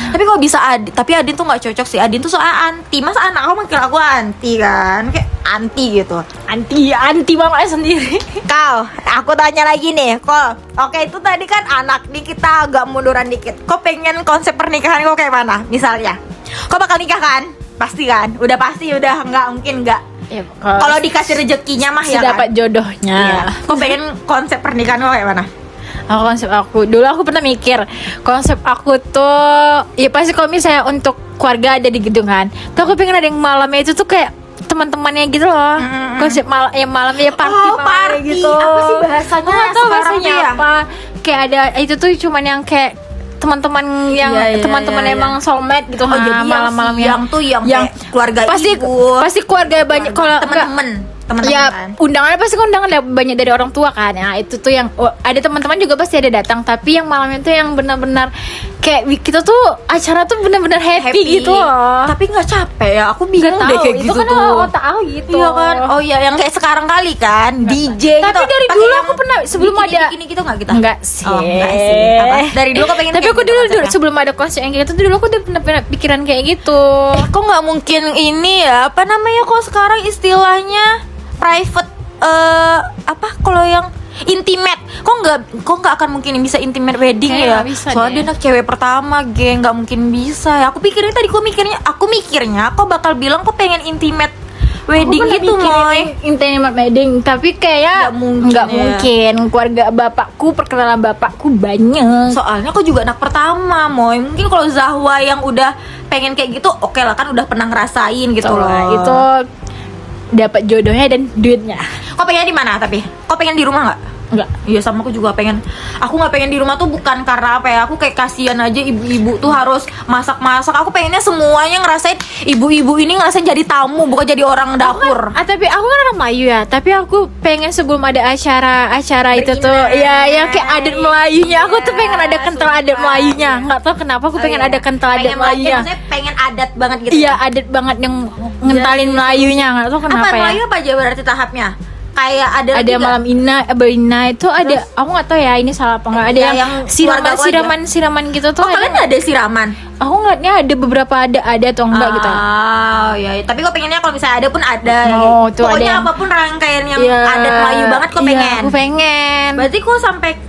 Speaker 1: Tapi kalau bisa Adin, tapi Adin tuh nggak cocok sih. Adin tuh soalnya anti. Masa anak aku manggil aku anti kan? Kayak anti gitu.
Speaker 2: Anti mamanya sendiri.
Speaker 1: Kau, aku tanya lagi nih, kok. Oke, itu tadi kan anak nih, kita agak munduran dikit. Kau pengen konsep pernikahan kau kayak mana? Misalnya, kau bakal nikah kan? Pasti kan? Udah pasti, udah nggak mungkin nggak.
Speaker 2: Ya,
Speaker 1: Kalau dikasih rezekinya mah ya
Speaker 2: dapat
Speaker 1: kan.
Speaker 2: jodohnya.
Speaker 1: Iya. Kau pengen konsep pernikahan kau kayak mana?
Speaker 2: Konsep aku dulu aku pernah mikir konsep aku tuh ya pasti kalau misalnya untuk keluarga ada di gitu kan. Tapi aku pengen ada yang malamnya itu tuh kayak teman-temannya gitu loh. Konsep malamnya party,
Speaker 1: party.
Speaker 2: gitu.
Speaker 1: Apa sih bahasanya
Speaker 2: Aku nggak tahu
Speaker 1: sekarang
Speaker 2: bahasanya
Speaker 1: tuh ya?
Speaker 2: apa. Kayak ada itu tuh cuman yang kayak teman-teman yang
Speaker 1: Iya,
Speaker 2: teman-teman
Speaker 1: iya, iya.
Speaker 2: emang soulmate gitu.
Speaker 1: Oh, jadi
Speaker 2: malam-malam
Speaker 1: yang tuh yang kayak keluarga
Speaker 2: pasti
Speaker 1: ibu,
Speaker 2: pasti keluarga banyak kalau enggak
Speaker 1: teman-teman
Speaker 2: ya
Speaker 1: kan.
Speaker 2: undangannya pasti kan undangan banyak dari orang tua kan ya itu tuh yang ada teman-teman juga pasti ada datang tapi yang malamnya tuh yang benar-benar kayak kita tuh acara tuh benar-benar happy gitu loh.
Speaker 1: Tapi nggak capek ya? Aku bingung
Speaker 2: Nggak
Speaker 1: deh
Speaker 2: tahu,
Speaker 1: kayak
Speaker 2: itu
Speaker 1: gitu
Speaker 2: kan
Speaker 1: tuh.
Speaker 2: otak aku gitu.
Speaker 1: Iya kan? Oh iya, yang kayak sekarang kali kan, DJ gitu.
Speaker 2: Tapi dari
Speaker 1: Pakai
Speaker 2: dulu
Speaker 1: yang
Speaker 2: aku pernah sebelum ada
Speaker 1: bikini gitu nggak kita?
Speaker 2: enggak sih.
Speaker 1: Oh, enggak sih. Apa? Dari dulu kok pengen
Speaker 2: Tapi
Speaker 1: kayak
Speaker 2: aku
Speaker 1: gitu
Speaker 2: dulu
Speaker 1: konsepnya?
Speaker 2: sebelum ada konsep yang kayak gitu dulu aku udah pernah pikiran kayak gitu.
Speaker 1: Kok nggak mungkin ini ya? Apa namanya kok sekarang istilahnya private apa kalau yang intimate kok nggak akan mungkin bisa intimate wedding
Speaker 2: Kayaknya
Speaker 1: ya?
Speaker 2: nggak bisa
Speaker 1: Soalnya
Speaker 2: deh.
Speaker 1: dia anak cewek pertama, geng, nggak mungkin bisa ya. Aku mikirnya aku bakal bilang kok pengen intimate wedding
Speaker 2: Aku pernah
Speaker 1: gitu,
Speaker 2: mikirin
Speaker 1: Moy.
Speaker 2: intimate wedding, tapi kayak
Speaker 1: Nggak mungkin ya.
Speaker 2: keluarga bapakku, perkenalan bapakku banyak.
Speaker 1: Soalnya aku juga anak pertama, Moy. Mungkin kalau Zahwa yang udah pengen kayak gitu, oke lah kan udah pernah ngerasain gitu loh.
Speaker 2: Itu dapat jodohnya dan duitnya.
Speaker 1: Kok pengennya di mana tapi? Kok pengen di rumah nggak?
Speaker 2: Enggak.
Speaker 1: Iya, sama aku juga pengen. Aku nggak pengen di rumah tuh bukan karena apa ya. Aku kayak kasihan aja ibu-ibu tuh harus masak-masak. Aku pengennya semuanya ngerasain ibu-ibu ini ngerasain jadi tamu, bukan jadi orang dapur.
Speaker 2: Tapi aku kan orang Melayu ya. Tapi aku pengen sebelum ada acara itu tuh, ya yang kayak adat Melayunya. Aku tuh pengen ada kental adat
Speaker 1: suka.
Speaker 2: Melayunya. Nggak tahu kenapa aku pengen ada kental adat Melayunya.
Speaker 1: Maksudnya pengen adat banget gitu.
Speaker 2: Iya, adat banget yang ngentalin Melayunya. Nggak tahu kenapa
Speaker 1: Apa
Speaker 2: ya.
Speaker 1: Melayu apa aja berarti tahapnya? Kayak ada
Speaker 2: Ada malam Ina itu ada. Aku nggak tahu ya ini salah apa nggak. Ada
Speaker 1: yang
Speaker 2: yang
Speaker 1: keluarga aku aja.
Speaker 2: siraman gitu tuh.
Speaker 1: Oh, kalian ada siraman?
Speaker 2: Aku ngeliatnya ada beberapa ada atau enggak gitu.
Speaker 1: Oh iya, tapi kok pengennya kalau misalnya ada pun ada.
Speaker 2: Oh, tuh
Speaker 1: Pokoknya
Speaker 2: ada yang-
Speaker 1: apapun rangkaian yang
Speaker 2: Iya,
Speaker 1: adat Melayu banget kok
Speaker 2: iya,
Speaker 1: pengen.
Speaker 2: aku pengen.
Speaker 1: Berarti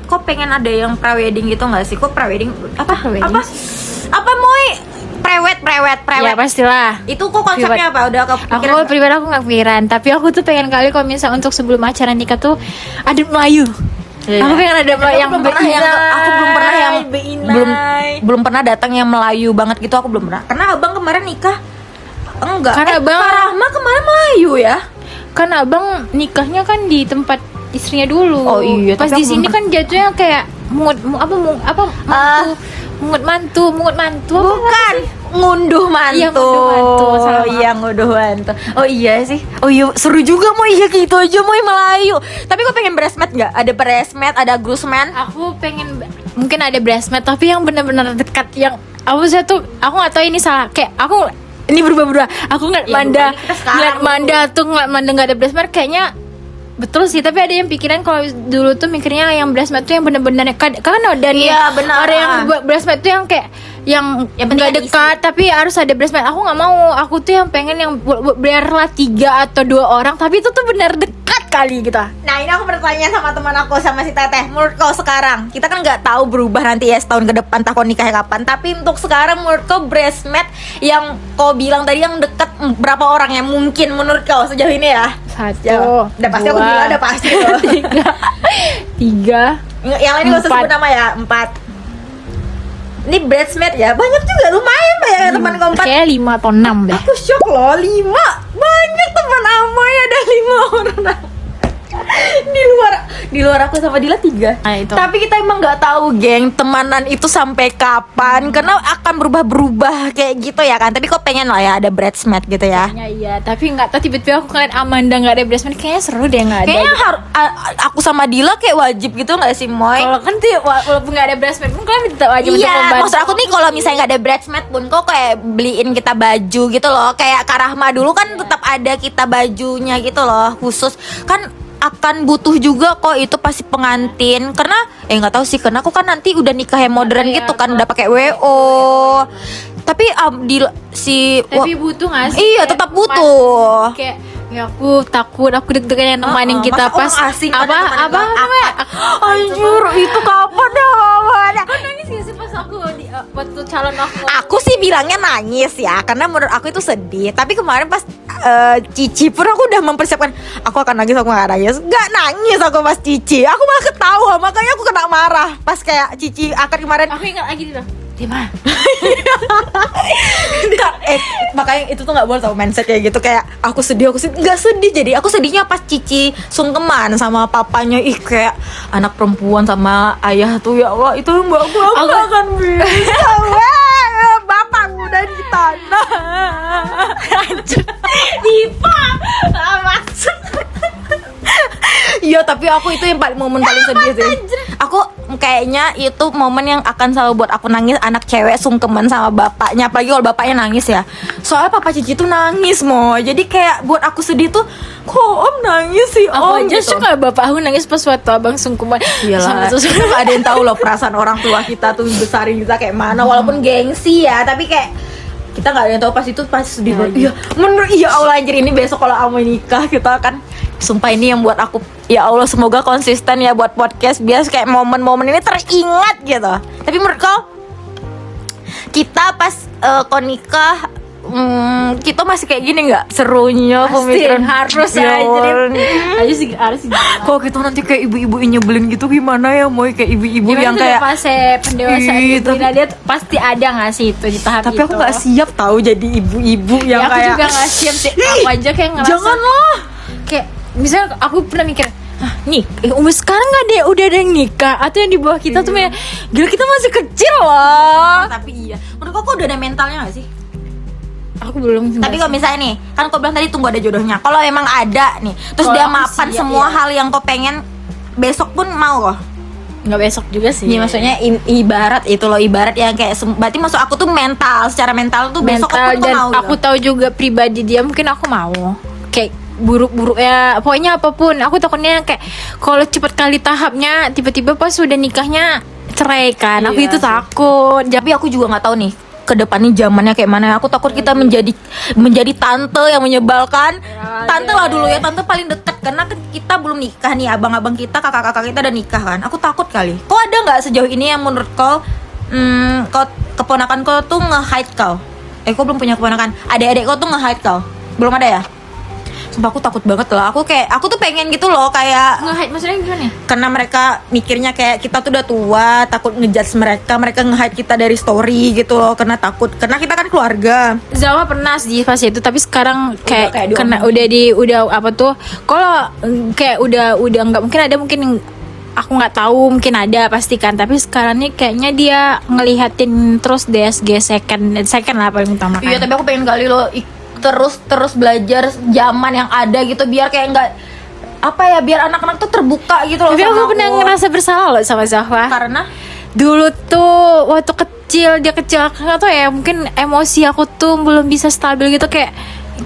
Speaker 1: kok pengen ada yang prewedding gitu nggak sih? Kok prewedding apa?
Speaker 2: Prewedding?
Speaker 1: Apa? Apa Moy? prewed.
Speaker 2: Ya pastilah.
Speaker 1: Itu kok konsepnya apa? Udah kepikiran?
Speaker 2: Aku pribadi aku nggak kepikiran, tapi aku tuh pengen kali kalau misalnya untuk sebelum acara nikah tuh ada Melayu.
Speaker 1: Iya.
Speaker 2: Aku pengen ada yang
Speaker 1: aku belum pernah datang yang Melayu banget gitu, aku belum pernah. Karena abang kemarin nikah enggak.
Speaker 2: Karena abang
Speaker 1: Kak Rahma kemarin Melayu ya.
Speaker 2: kan abang nikahnya kan di tempat istrinya dulu.
Speaker 1: Oh iya,
Speaker 2: Pas
Speaker 1: tapi
Speaker 2: di
Speaker 1: aku
Speaker 2: sini
Speaker 1: belum
Speaker 2: kan jatuhnya kayak mungut mantu.
Speaker 1: Bukan ngunduh mantu.
Speaker 2: Iya, ngunduh mantu, salah.
Speaker 1: Iya, ngunduh mantu. Oh iya sih. Oh iya, seru juga mau iya gitu aja mau Melayu. Tapi kok pengen bridesmaid enggak? Ada bridesmaid, ada groomsman.
Speaker 2: Aku pengen mungkin ada bridesmaid tapi yang benar-benar dekat, yang aku nggak tahu ini salah, kayak aku ini berubah-ubah. Aku ngeliat
Speaker 1: Ya,
Speaker 2: Manda,
Speaker 1: bukannya kita sekarang
Speaker 2: ngeliat Manda nggak ada bridesmaid kayaknya betul sih, tapi ada yang pikiran kalau dulu tuh mikirnya yang bridesmaid tuh yang bener-bener kan ada nih.
Speaker 1: Iya, benar.
Speaker 2: Ada yang bridesmaid tuh yang kayak yang
Speaker 1: penting
Speaker 2: nggak
Speaker 1: ada
Speaker 2: dekat tapi harus ada bridesmaid. Aku nggak mau. Aku tuh yang pengen yang biarlah 3 atau 2 orang tapi itu tuh bener dekat kali gitu.
Speaker 1: Nah ini aku bertanya sama teman aku, sama si Teteh. Menurut kau sekarang, kita kan nggak tahu berubah nanti ya setahun ke depan tahun nikahnya kapan. Tapi untuk sekarang menurut kau bridesmaid yang kau bilang tadi yang dekat berapa orang yang mungkin menurut kau sejauh ini ya?
Speaker 2: 1,
Speaker 1: Udah pasti aku bilang udah pasti tuh.
Speaker 2: 3.
Speaker 1: Yang lain gak usah
Speaker 2: 4.
Speaker 1: sebut nama ya. 4. Ini bridesmaid ya, banyak juga, lumayan banyak ya teman kau 4.
Speaker 2: Kayak 5 atau 6 deh.
Speaker 1: Aku shock loh, 5. Banyak teman Amoy ada 5 orang. Di luar aku sama Dila 3.
Speaker 2: Ah, itu.
Speaker 1: Tapi kita emang nggak tahu geng temanan itu sampai kapan, karena akan berubah kayak gitu ya kan. Tapi kok pengen lah ya ada bridesmaid gitu ya.
Speaker 2: Iya, tapi nggak tahu tiba-tiba aku ngeliat Amanda nggak ada bridesmaid, kayaknya seru deh nggak ada.
Speaker 1: Kayaknya aku sama Dila kayak wajib gitu nggak sih Moy?
Speaker 2: Kalau kan tuh walaupun nggak ada bridesmaid pun kalian tetap wajib untuk
Speaker 1: Iya,
Speaker 2: membantu.
Speaker 1: maksud aku nih kalau misalnya nggak ada bridesmaid pun kok kayak beliin kita baju gitu loh. Kayak Kak Rahma dulu kan tetap ada kita bajunya gitu loh khusus. Kan akan butuh juga kok itu pasti pengantin, karena nggak tahu sih, karena aku kan nanti udah nikah yang modern
Speaker 2: Iya,
Speaker 1: gitu kan, udah pakai WO. Tapi
Speaker 2: Tapi butuh nggak sih?
Speaker 1: Iya,
Speaker 2: Kayak
Speaker 1: tetap butuh.
Speaker 2: Kayak ya aku takut, aku deg-degan yang nemanin kita
Speaker 1: masa
Speaker 2: pas
Speaker 1: orang asing pada
Speaker 2: apa
Speaker 1: temenin
Speaker 2: namanya?
Speaker 1: Anjir, itu kapan dah?
Speaker 2: Kau nangis gak sih pas aku waktu calon aku?
Speaker 1: Aku sih bilangnya nangis ya, karena menurut aku itu sedih. Tapi kemarin pas Cici pun aku udah mempersiapkan, aku akan nangis, aku gak nangis. Gak nangis aku pas Cici, aku malah ketawa, makanya aku kena marah pas kayak Cici akad kemarin.
Speaker 2: Aku ingat lagi dia Tima.
Speaker 1: Makanya itu tuh nggak boleh tau mindset kayak gitu, kayak aku sedih nggak sedih, jadi aku sedihnya pas Cici sungkeman sama papanya. Ih, kayak anak perempuan sama ayah tuh, ya Allah, itu mbak aku nggak akan bisa. Bapak udah di tanah. Dipa maksud. Iya, tapi aku itu yang momen paling sedih sih. Aku kayaknya itu momen yang akan selalu buat aku nangis, anak cewek sungkeman sama bapaknya, apalagi kalau bapaknya nangis ya. Soalnya papa Cici tuh nangis mo, jadi kayak buat aku sedih tuh, kok om nangis sih om?
Speaker 2: Aku aja
Speaker 1: Gitu.
Speaker 2: suka bapak aku nangis pas waktu abang sungkeman.
Speaker 1: Iyalah,
Speaker 2: Sama susu.
Speaker 1: gak ada yang tahu loh perasaan orang tua kita tuh besarin kita kayak mana, walaupun gengsi ya, tapi kayak kita nggak ada yang tahu pas itu, pas sedih banget. Iya, menurut iya Allah, anjir, ini besok kalau Amo nikah kita akan, sumpah ini yang buat aku, ya Allah, semoga konsisten ya buat podcast biar kayak momen-momen ini teringat gitu. Tapi menurut kau, kita pas kau nikah, kita masih kayak gini nggak serunya pemikiran?
Speaker 2: harus
Speaker 1: Ya
Speaker 2: aja.
Speaker 1: Allah.
Speaker 2: Harus
Speaker 1: Kalau kita nanti kayak ibu-ibu nyebelin gitu gimana ya, Moy? Kayak ibu-ibu yang kayak
Speaker 2: fase pendewasaan
Speaker 1: Ih,
Speaker 2: gitu.
Speaker 1: tapi-
Speaker 2: Nah, dia pasti ada nggak sih itu di tahap
Speaker 1: tapi
Speaker 2: itu.
Speaker 1: aku nggak siap tahu jadi ibu-ibu
Speaker 2: Ya,
Speaker 1: yang
Speaker 2: aku
Speaker 1: kayak
Speaker 2: juga nggak siap sih. Aku aja kayak ngerasa
Speaker 1: janganlah.
Speaker 2: kayak misalnya aku pernah mikir, nih umur sekarang nggak ada, udah ada yang nikah atau yang di bawah kita tuh kayak, gila kita masih kecil loh.
Speaker 1: Tapi iya, menurut kau udah ada mentalnya nggak sih?
Speaker 2: Aku belum.
Speaker 1: Tapi kalau misalnya nih, kan kau bilang tadi tunggu ada jodohnya. Kalau emang ada nih, terus
Speaker 2: Kalau
Speaker 1: dia
Speaker 2: aku
Speaker 1: mapan
Speaker 2: siap,
Speaker 1: semua
Speaker 2: iya.
Speaker 1: hal yang kau pengen, besok pun mau kok.
Speaker 2: nggak besok juga sih.
Speaker 1: Iya, maksudnya ibarat itu loh, ibarat yang kayak berarti maksud aku tuh mental, secara mental tuh besok
Speaker 2: mental,
Speaker 1: aku tuh
Speaker 2: dan
Speaker 1: mau.
Speaker 2: aku tahu juga pribadi dia, mungkin aku mau kayak buruk-buruk ya, pokoknya apapun. Aku takutnya kayak kalau cepet kali tahapnya, tiba-tiba pas udah nikahnya cerai kan. Aku
Speaker 1: Iya
Speaker 2: itu
Speaker 1: sih.
Speaker 2: takut.
Speaker 1: Tapi aku juga nggak tahu nih ke depannya zamannya kayak mana. Aku takut kita menjadi tante yang menyebalkan. Tante lah dulu ya, tante paling dekat, karena kan kita belum nikah nih, abang-abang kita, kakak-kakak kita udah nikah kan. Aku takut kali. Kau ada nggak sejauh ini yang menurut kau, kau keponakan kau tuh nge-hide kau? kok belum punya keponakan? Adik-adik kau tuh nge-hide kau? Belum ada ya? Sumpah aku takut banget loh. Aku tuh pengen gitu loh, kayak
Speaker 2: Nge-hide maksudnya gimana?
Speaker 1: karena mereka mikirnya kayak kita tuh udah tua, takut ngejudge mereka nge-hide kita dari story gitu loh, karena kita kan keluarga.
Speaker 2: Zawa pernah di fase itu, tapi sekarang
Speaker 1: kayak
Speaker 2: kayak kena udah apa tuh? Kalau kayak udah nggak mungkin ada, mungkin aku nggak tahu, mungkin ada pasti kan. Tapi sekarang nih kayaknya dia ngelihatin terus DSG second lah paling utama kan.
Speaker 1: Iya, tapi aku pengen kali loh terus belajar zaman yang ada gitu, biar kayak nggak apa ya, biar anak-anak tuh terbuka gitu loh.
Speaker 2: Tapi
Speaker 1: sama
Speaker 2: aku pernah ngerasa bersalah loh sama Zahwa.
Speaker 1: karena
Speaker 2: Dulu tuh waktu dia kecil, aku nggak tahu ya, mungkin emosi aku tuh belum bisa stabil gitu, kayak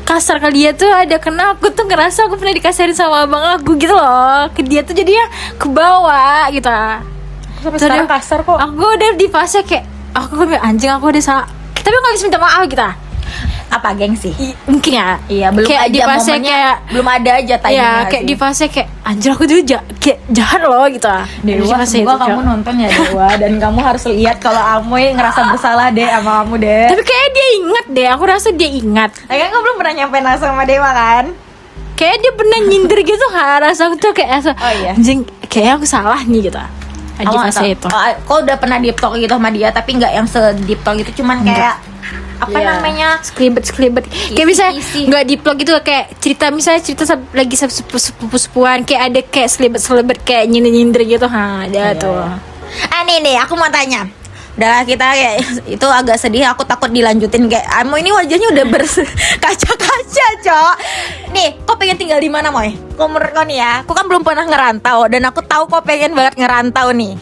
Speaker 2: kasar ke dia tuh ada, karena aku tuh ngerasa aku pernah dikasarin sama abang aku gitu loh ke dia tuh, jadinya ke bawah gitu.
Speaker 1: sampai
Speaker 2: Tuh
Speaker 1: sekarang
Speaker 2: dia-
Speaker 1: kasar kok.
Speaker 2: Aku udah di fase kayak aku kayak anjing, aku udah salah, tapi aku nggak bisa minta maaf gitu.
Speaker 1: Apa gengsi?
Speaker 2: Mungkin ya.
Speaker 1: Iya, belum
Speaker 2: kayak
Speaker 1: aja
Speaker 2: di fase
Speaker 1: momennya,
Speaker 2: kayak
Speaker 1: belum ada aja timingnya.
Speaker 2: ya kayak
Speaker 1: sih.
Speaker 2: di fase kayak anjir aku tuh kayak jahat loh gitu. Di
Speaker 1: Dewa,
Speaker 2: fase
Speaker 1: semoga
Speaker 2: itu,
Speaker 1: kamu
Speaker 2: Cok.
Speaker 1: nonton ya Dewa, dan kamu harus lihat kalau Amoy ngerasa bersalah deh sama kamu deh.
Speaker 2: Tapi kayak dia ingat deh, aku rasa dia ingat.
Speaker 1: Tapi kan kamu belum pernah nyampein langsung sama Dewa kan?
Speaker 2: Kayak dia pernah nyindir gitu kan, rasa aku tuh kayak
Speaker 1: Oh iya.
Speaker 2: anjing, kayaknya aku salah nih gitu. Di
Speaker 1: Kamu
Speaker 2: fase itu.
Speaker 1: Kau udah pernah deep talk gitu sama dia, tapi nggak yang se-deep talk gitu, cuman kayak apa
Speaker 2: Iya.
Speaker 1: namanya?
Speaker 2: Sekelibet kayak misalnya
Speaker 1: Kisi-kisi.
Speaker 2: nggak di vlog gitu, kayak cerita lagi sepupu-sepupuan, kayak ada kayak selebet kayak nyindir gitu, ada tuh.
Speaker 1: Nih, aku mau tanya. Udahlah, kita kayak itu agak sedih, aku takut dilanjutin, kayak Amo ini wajahnya udah berkaca-kaca, Cok. Nih, kau pengen tinggal di mana, Moy? Kau menurut kau nih ya, aku kan belum pernah ngerantau, dan aku tahu kau pengen banget ngerantau nih.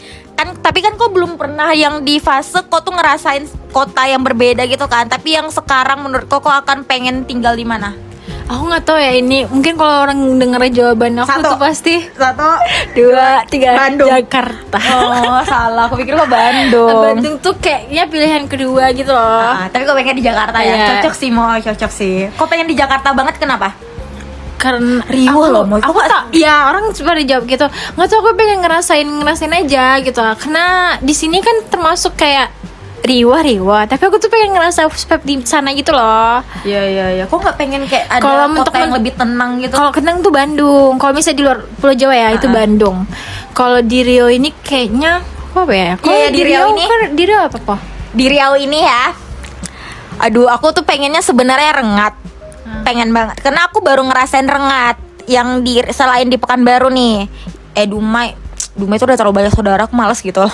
Speaker 1: Tapi kan kau belum pernah yang di fase kau tuh ngerasain kota yang berbeda gitu kan. Tapi yang sekarang menurut kau akan pengen tinggal di mana?
Speaker 2: Aku nggak tahu ya, ini mungkin kalau orang denger jawaban aku
Speaker 1: Satu.
Speaker 2: tuh pasti
Speaker 1: 1,
Speaker 2: 2, 3
Speaker 1: Bandung.
Speaker 2: Jakarta.
Speaker 1: Oh, salah. Aku pikir lo Bandung.
Speaker 2: Bandung tuh kayaknya pilihan kedua gitu loh.
Speaker 1: Tapi kau pengen di Jakarta ya?
Speaker 2: Iya.
Speaker 1: Cocok sih, Mo, cocok sih. Kau pengen di Jakarta banget, kenapa?
Speaker 2: Karena
Speaker 1: Riuh loh, Moy.
Speaker 2: aku
Speaker 1: Kok
Speaker 2: tak, ya orang coba dijawab gitu, nggak tahu, aku pengen ngerasain aja gitu, karena di sini kan termasuk kayak riwah, tapi aku tuh pengen ngerasa vibe di sana gitu loh.
Speaker 1: Iya. Kok nggak pengen kayak ada
Speaker 2: Kalau
Speaker 1: kota
Speaker 2: untuk
Speaker 1: yang lebih tenang gitu?
Speaker 2: Kalau Kenang tuh Bandung, kalau misalnya di luar Pulau Jawa ya itu Bandung. Kalau di Riau ini kayaknya apa ya? Kalau
Speaker 1: Iya, di Riau ini-
Speaker 2: di Riau apa kok?
Speaker 1: Di Riau ini ya, aduh, aku tuh pengennya sebenarnya Rengat. Pengen banget, karena aku baru ngerasain Rengat yang selain di Pekanbaru nih. Dumai itu udah terlalu banyak saudara, aku males gitu loh.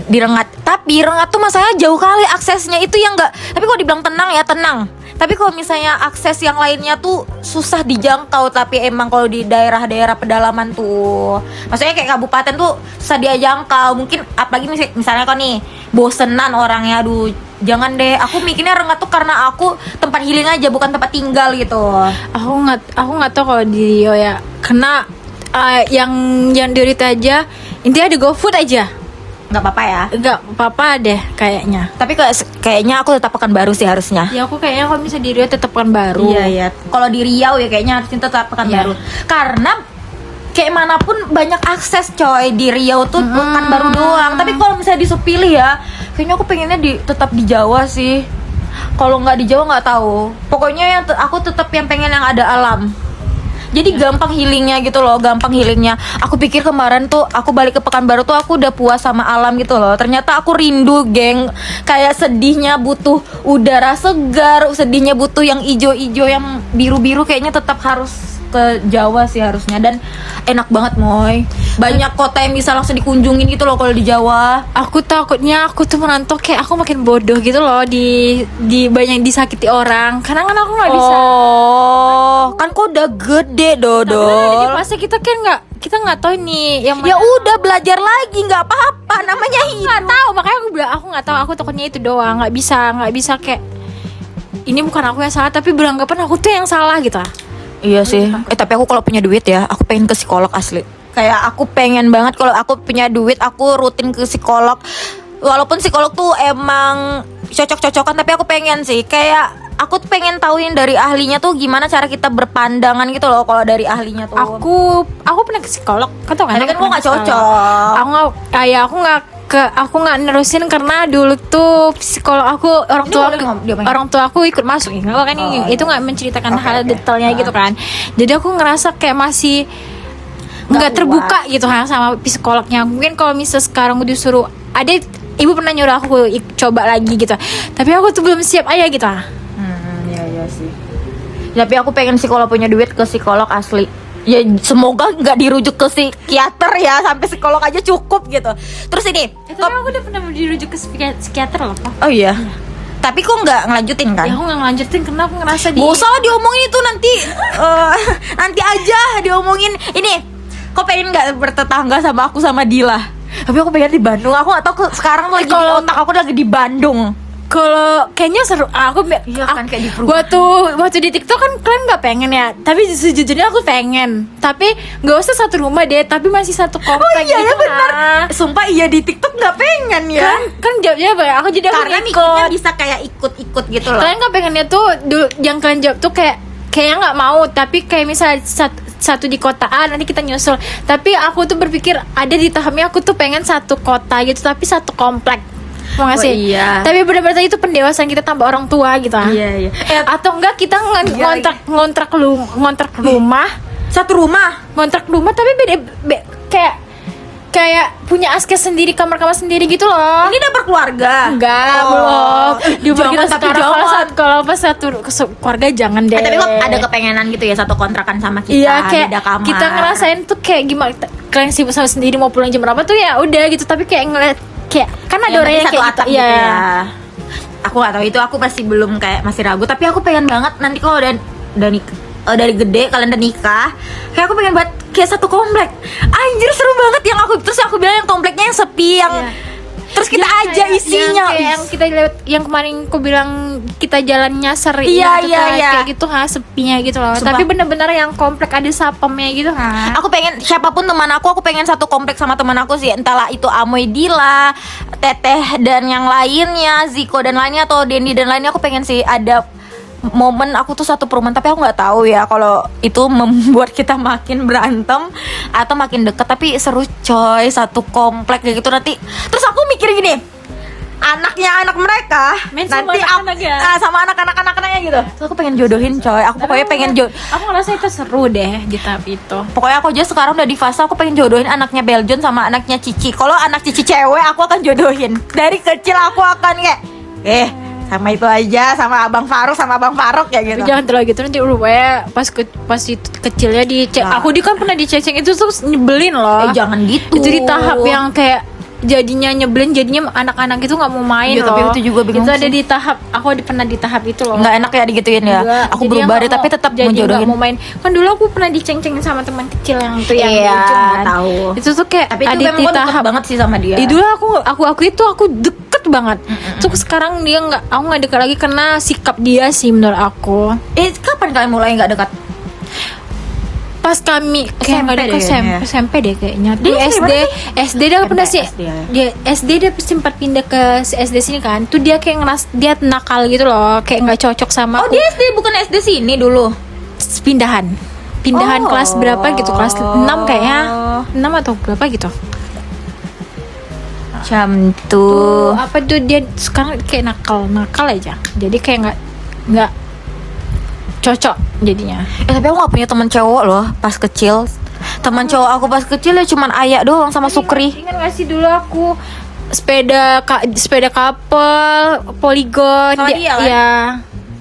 Speaker 1: Di Rengat, tapi Rengat tuh masalahnya jauh kali aksesnya, itu yang enggak. Tapi kalau dibilang tenang ya tenang, tapi kalau misalnya akses yang lainnya tuh susah dijangkau. Tapi emang kalau di daerah-daerah pedalaman tuh, maksudnya kayak kabupaten tuh susah dia jangkau. Mungkin apalagi misalnya kau nih bosenan orangnya, aduh jangan deh. Aku mikirnya Rengat tuh karena aku tempat healing aja, bukan tempat tinggal gitu.
Speaker 2: Aku nggak tahu kalau di Riau ya, karena yang di Riau aja intinya ada GoFood aja,
Speaker 1: Nggak apa-apa ya.
Speaker 2: nggak apa-apa deh kayaknya.
Speaker 1: Tapi kayaknya aku tetap Pekanbaru sih harusnya.
Speaker 2: Ya aku kayaknya kalau misalnya di Riau tetap Pekanbaru.
Speaker 1: Iya. Kalau di Riau ya kayaknya harusnya tetap Pekanbaru. Karena kayak manapun banyak akses coy di Riau tuh, Pekanbaru doang. Tapi kalau misalnya disuruh pilih ya, kayaknya aku pengennya tetap di Jawa sih. Kalau nggak di Jawa nggak tahu. Pokoknya yang aku tetap yang pengen yang ada alam. Jadi gampang healingnya gitu loh, gampang healingnya. Aku pikir kemarin tuh aku balik ke Pekanbaru tuh aku udah puas sama alam gitu loh. Ternyata aku rindu, geng. Kayak sedihnya butuh udara segar, sedihnya butuh yang ijo-ijo, yang biru-biru. Kayaknya tetap harus ke Jawa sih harusnya. Dan enak banget, Moy. Banyak kota yang bisa langsung dikunjungin gitu loh kalau di Jawa.
Speaker 2: Aku takutnya aku tuh merantau kayak aku makin bodoh gitu loh, di banyak disakiti orang. Karena kan aku nggak bisa.
Speaker 1: Oh, kan kok udah gede,
Speaker 2: Jadi
Speaker 1: Dodol.
Speaker 2: pasti kita kan kita nggak tahu nih yang
Speaker 1: Ya
Speaker 2: mana.
Speaker 1: udah, belajar lagi, nggak apa-apa. Namanya
Speaker 2: Aku nggak tahu, makanya aku bilang aku nggak tahu. Aku takutnya itu doang, nggak bisa kayak ini bukan aku yang salah, tapi beranggapan aku tuh yang salah gitu.
Speaker 1: Iya sih. Tapi aku kalau punya duit ya, aku pengen ke psikolog asli. Kayak aku pengen banget kalau aku punya duit, aku rutin ke psikolog. Walaupun psikolog tuh emang cocok-cocokan, tapi aku pengen sih kayak aku tuh pengen tahuin dari ahlinya tuh gimana cara kita berpandangan gitu loh kalau dari ahlinya tuh.
Speaker 2: Aku pernah ke psikolog, kan tau kan?
Speaker 1: Tapi kan
Speaker 2: aku
Speaker 1: gua nggak
Speaker 2: pernah ke psikolog.
Speaker 1: cocok.
Speaker 2: Aku nggak, aku nggak aku nggak nerusin karena dulu tuh psikolog aku orang tua aku ikut masuk ya kan itu nggak menceritakan hal detailnya gitu kan. Jadi aku ngerasa kayak masih nggak terbuka gitu sama psikolognya. Mungkin kalau misal sekarang disuruh ada ibu pernah nyuruh aku coba lagi gitu, tapi aku tuh belum siap aja gitu.
Speaker 1: Iya sih. Tapi aku pengen sih kalau punya duit ke psikolog asli. Ya semoga nggak dirujuk ke psikiater ya, sampai psikolog aja cukup gitu. Terus ini,
Speaker 2: Tapi aku udah pernah dirujuk ke psikiater loh Pak.
Speaker 1: oh iya. Tapi kok nggak ngelanjutin kan?
Speaker 2: Ya aku nggak ngelanjutin karena aku ngerasa
Speaker 1: Gak usah lah diomongin itu nanti nanti aja diomongin. Ini kok pengen nggak bertetangga sama aku sama Dila? Tapi aku pengen di Bandung. Aku nggak tahu sekarang lagi
Speaker 2: Kalau-
Speaker 1: otak aku lagi di Bandung.
Speaker 2: Kalau kayaknya seru,
Speaker 1: Iya kan, kayak di perumahan.
Speaker 2: waktu di TikTok kan kalian nggak pengen ya, tapi sejujurnya aku pengen. Tapi nggak usah satu rumah deh, tapi masih satu komplek
Speaker 1: Iya ya
Speaker 2: gitu
Speaker 1: benar.
Speaker 2: lah.
Speaker 1: Sumpah iya di TikTok nggak pengen ya.
Speaker 2: Kan jawabnya apa ya? Aku jadi aku
Speaker 1: Karena
Speaker 2: ikut.
Speaker 1: mikirnya bisa kayak ikut-ikut gitu loh.
Speaker 2: Kalian nggak pengennya tuh yang kalian jawab tuh kayaknya nggak mau, tapi kayak misalnya satu di kota A nanti kita nyusul. Tapi aku tuh berpikir ada di tahapnya aku tuh pengen satu kota gitu, tapi satu komplek. Mau nggak sih?
Speaker 1: Iya.
Speaker 2: Tapi benar-benar itu pendewasaan kita tambah orang tua gitu.
Speaker 1: Iya.
Speaker 2: Atau enggak kita
Speaker 1: Iya,
Speaker 2: ngontrak rumah,
Speaker 1: Satu rumah.
Speaker 2: ngontrak rumah tapi kayak punya askes sendiri, kamar-kamar sendiri gitu loh.
Speaker 1: Ini udah berkeluarga.
Speaker 2: Enggak,
Speaker 1: Oh.
Speaker 2: belum. Di umur
Speaker 1: Jangan,
Speaker 2: kita
Speaker 1: tapi
Speaker 2: sekarang
Speaker 1: jangan.
Speaker 2: kalau pas satu keluarga jangan deh.
Speaker 1: Tapi kok ada kepengenan gitu ya satu kontrakan sama kita,
Speaker 2: Iya, kayak
Speaker 1: beda kamar.
Speaker 2: kita ngerasain tuh kayak gimana kalian sibuk sama sendiri mau pulang jam berapa tuh ya udah gitu, tapi kayak ngeliat kayak kan ada
Speaker 1: yang
Speaker 2: orang yang
Speaker 1: satu
Speaker 2: kayak
Speaker 1: atap
Speaker 2: gitu
Speaker 1: gitu
Speaker 2: ya.
Speaker 1: ya. Aku gak tahu itu, aku masih belum kayak masih ragu. Tapi aku pengen banget nanti kalau dari gede kalian udah nikah, kayak aku pengen buat kayak satu komplek. Anjir seru banget yang aku bilang yang kompleknya yang sepi yang terus kita
Speaker 2: Yang
Speaker 1: aja
Speaker 2: kayak-
Speaker 1: isinya.
Speaker 2: yang kita lewat yang kemarin aku bilang kita jalan nyasar
Speaker 1: Iya,
Speaker 2: gitu,
Speaker 1: iya, iya.
Speaker 2: kayak gitu sepinya gitu loh.
Speaker 1: Sumpah.
Speaker 2: Tapi bener-bener yang komplek ada sapamnya gitu
Speaker 1: Aku pengen siapapun teman aku pengen satu kompleks sama teman aku sih. Entahlah itu Amoy, Dila, Teteh dan yang lainnya, Ziko dan lainnya atau Dendi dan lainnya. Aku pengen sih ada momen aku tuh satu perumahan. Tapi aku nggak tahu ya kalau itu membuat kita makin berantem atau makin deket. Tapi seru coy, satu komplek kayak gitu nanti. Terus aku mikir gini, anak mereka
Speaker 2: Main sama
Speaker 1: nanti
Speaker 2: anak-anaknya.
Speaker 1: sama anak-anaknya gitu. Terus aku pengen jodohin coy. Aku pokoknya pengen
Speaker 2: Aku ngerasa itu seru deh di tahap itu.
Speaker 1: Pokoknya aku aja sekarang udah di fase aku pengen jodohin anaknya Beljon sama anaknya Cici. Kalau anak Cici cewek aku akan jodohin. Dari kecil aku akan kayak sama itu aja, sama Abang Faruk ya gitu.
Speaker 2: Tapi jangan terlalu gitu nanti rupanya pas itu kecilnya dicek.
Speaker 1: Nah.
Speaker 2: Aku kan pernah diceceng itu tuh nyebelin loh.
Speaker 1: Jangan gitu.
Speaker 2: Itu di tahap yang kayak jadinya nyebelin, jadinya anak-anak itu nggak mau main
Speaker 1: Iya,
Speaker 2: loh.
Speaker 1: tapi itu juga bingung
Speaker 2: Itu ada
Speaker 1: sih.
Speaker 2: di tahap aku pernah di tahap itu loh.
Speaker 1: Nggak enak ya digituin ya.
Speaker 2: Enggak,
Speaker 1: Aku
Speaker 2: jadi
Speaker 1: berubah
Speaker 2: yang
Speaker 1: deh
Speaker 2: nggak
Speaker 1: tapi
Speaker 2: mau-
Speaker 1: tetap
Speaker 2: jadi
Speaker 1: mau
Speaker 2: nggak
Speaker 1: jodohin.
Speaker 2: mau main. Kan dulu aku pernah diceng-cengin sama teman kecil yang tuh yang
Speaker 1: Iya,
Speaker 2: lucu kan.
Speaker 1: tahu.
Speaker 2: Itu tuh kayak
Speaker 1: Tapi itu
Speaker 2: ada
Speaker 1: memang
Speaker 2: di
Speaker 1: gue deket
Speaker 2: tahap
Speaker 1: banget sih sama dia.
Speaker 2: Dulu aku deket banget. Terus sekarang dia aku nggak dekat lagi karena sikap dia sih menurut aku.
Speaker 1: Kapan kalian mulai nggak dekat?
Speaker 2: Pas kami kayak nggak
Speaker 1: SMP
Speaker 2: dekat
Speaker 1: deh kayaknya.
Speaker 2: SMP deh kayaknya. Di
Speaker 1: Dia
Speaker 2: SD
Speaker 1: gimana
Speaker 2: SD dia pernah sih.
Speaker 1: SD ya.
Speaker 2: Dia SD dia sempat pindah ke SD sini kan. Tuh dia kayak dia nakal gitu loh, kayak nggak cocok sama
Speaker 1: Oh
Speaker 2: aku.
Speaker 1: dia SD bukan SD sini dulu.
Speaker 2: Pindahan
Speaker 1: Oh.
Speaker 2: kelas berapa gitu, kelas 6 kayaknya. 6 atau berapa gitu.
Speaker 1: Macam
Speaker 2: Tuh,
Speaker 1: tuh.
Speaker 2: apa tuh dia sekarang kayak nakal aja. Jadi kayak nggak cocok jadinya.
Speaker 1: Tapi aku gak punya teman cowok loh pas kecil. Teman cowok aku pas kecil ya cuman Ayah doang sama Sukri.
Speaker 2: Ingat gak sih dulu aku sepeda couple Polygon
Speaker 1: Sama dia kan?
Speaker 2: ya.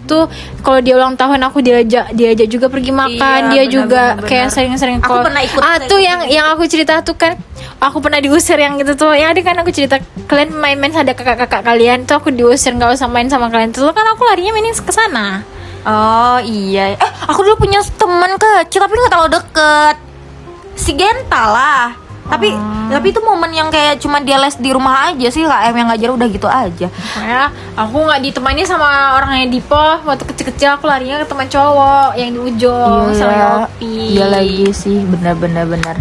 Speaker 2: Tuh kalau dia ulang tahun aku diajak juga pergi makan.
Speaker 1: Iya,
Speaker 2: dia juga
Speaker 1: benar.
Speaker 2: kayak sering-sering
Speaker 1: Aku pernah ikut kayak
Speaker 2: tuh
Speaker 1: gitu.
Speaker 2: yang aku cerita tuh kan aku pernah diusir yang gitu tuh. Yang ada kan aku cerita kalian main-main ada kakak-kakak kalian tuh aku diusir nggak usah main sama kalian tuh kan aku larinya mainin ke sana.
Speaker 1: Oh iya. Aku dulu punya teman kecil tapi nggak terlalu deket. Si Genta lah. Tapi itu momen yang kayak cuma dia les di rumah aja sih, KM yang ngajar udah gitu aja.
Speaker 2: Pokoknya aku nggak ditemani sama orang yang Dipo. Waktu kecil-kecil aku larinya ke teman cowok yang di ujung sama Yopi.
Speaker 1: Iya lagi sih, benar.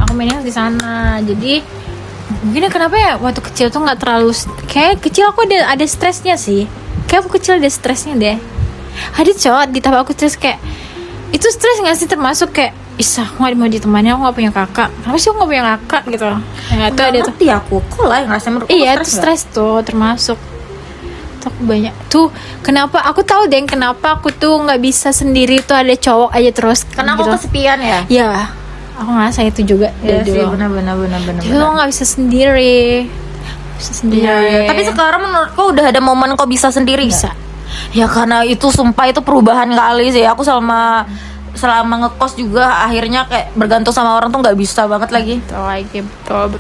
Speaker 2: Aku mainnya di sana. Jadi mungkin kenapa ya waktu kecil tuh nggak terlalu kayak kecil aku ada stresnya sih. Kayak aku kecil ada stresnya deh. Ada cowok di tahap aku stres kayak itu stres nggak sih, termasuk kayak Isa, aku gak mau ditemani, aku gak punya kakak. Kenapa sih aku gak punya kakak gitu? Nah, itu ada tuh.
Speaker 1: Ngerti aku, kok lah yang ngerasain menurut
Speaker 2: Iya, itu stres tuh termasuk. Tuh aku banyak. Tuh, kenapa aku tahu deh kenapa aku tuh nggak bisa sendiri tuh ada cowok aja terus.
Speaker 1: karena aku kesepian ya.
Speaker 2: Ya, aku ngerasa itu juga
Speaker 1: Iya
Speaker 2: dari
Speaker 1: sih,
Speaker 2: dulu.
Speaker 1: benar.
Speaker 2: Jadi lo nggak bisa sendiri. Bisa sendiri.
Speaker 1: Iya. Tapi sekarang menurutku udah ada momen kok bisa sendiri
Speaker 2: bisa.
Speaker 1: nggak? Ya karena itu sumpah itu perubahan kali sih. Aku selama ngekos juga akhirnya kayak bergantung sama orang tuh nggak bisa banget lagi.
Speaker 2: Betul lagi, betul.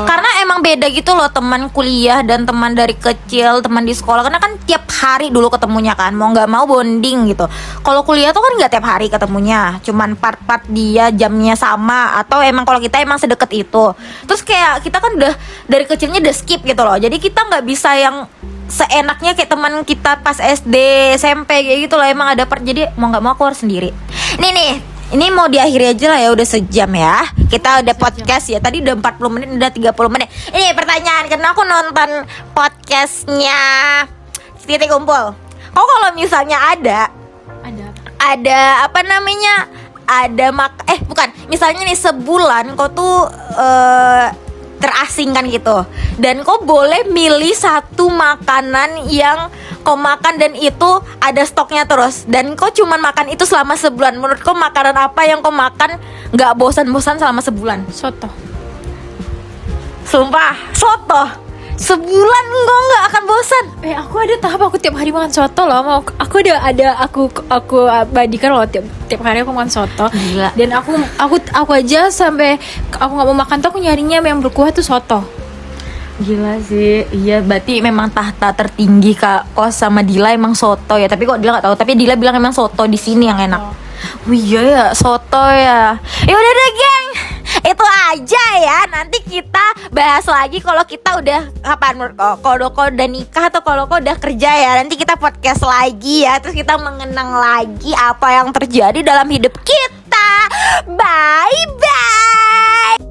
Speaker 1: Karena emang beda gitu loh teman kuliah dan teman dari kecil, teman di sekolah. Karena kan tiap hari dulu ketemunya kan, mau nggak mau bonding gitu. Kalau kuliah tuh kan nggak tiap hari ketemunya, cuman part-part dia jamnya sama. Atau emang kalau kita emang sedekat itu. Terus kayak kita kan udah dari kecilnya udah skip gitu loh. Jadi kita nggak bisa yang seenaknya kayak teman kita pas SD, SMP kayak gitu loh. Emang ada jadi mau nggak mau aku harus sendiri. Nih, ini mau diakhiri aja lah ya, udah sejam ya. Kita udah podcast ya. Tadi udah 40 menit, udah 30 menit. Ini pertanyaan, karena aku nonton podcastnya Titik Kumpul. Kok kalau misalnya ada apa namanya? Bukan. Misalnya nih sebulan kau tuh terasingkan gitu. Dan kau boleh milih satu makanan yang kau makan dan itu ada stoknya terus. Dan kau cuman makan itu selama sebulan. Menurut kau makanan apa yang kau makan gak bosan-bosan selama sebulan?
Speaker 2: Soto.
Speaker 1: Sumpah, soto. Sebulan kau gak akan bosan.
Speaker 2: Aku ada tahap aku tiap hari makan soto loh. Aku abadikan loh tiap hari aku makan soto.
Speaker 1: Gila.
Speaker 2: Dan aku aja sampai aku nggak mau makan tuh aku nyarinya yang berkuah tuh soto.
Speaker 1: Gila sih. Iya, berarti memang tahta tertinggi Kak Kos sama Dila emang soto ya. Tapi kok Dila gak tahu. Tapi Dila bilang emang soto di sini yang enak. Wih iya ya, soto ya. Ya udah deh, geng. Itu aja ya. Nanti kita bahas lagi kalau kita udah kapan, kalau kau udah nikah atau kalau kau udah kerja ya. Nanti kita podcast lagi ya. Terus kita mengenang lagi apa yang terjadi dalam hidup kita. Bye bye.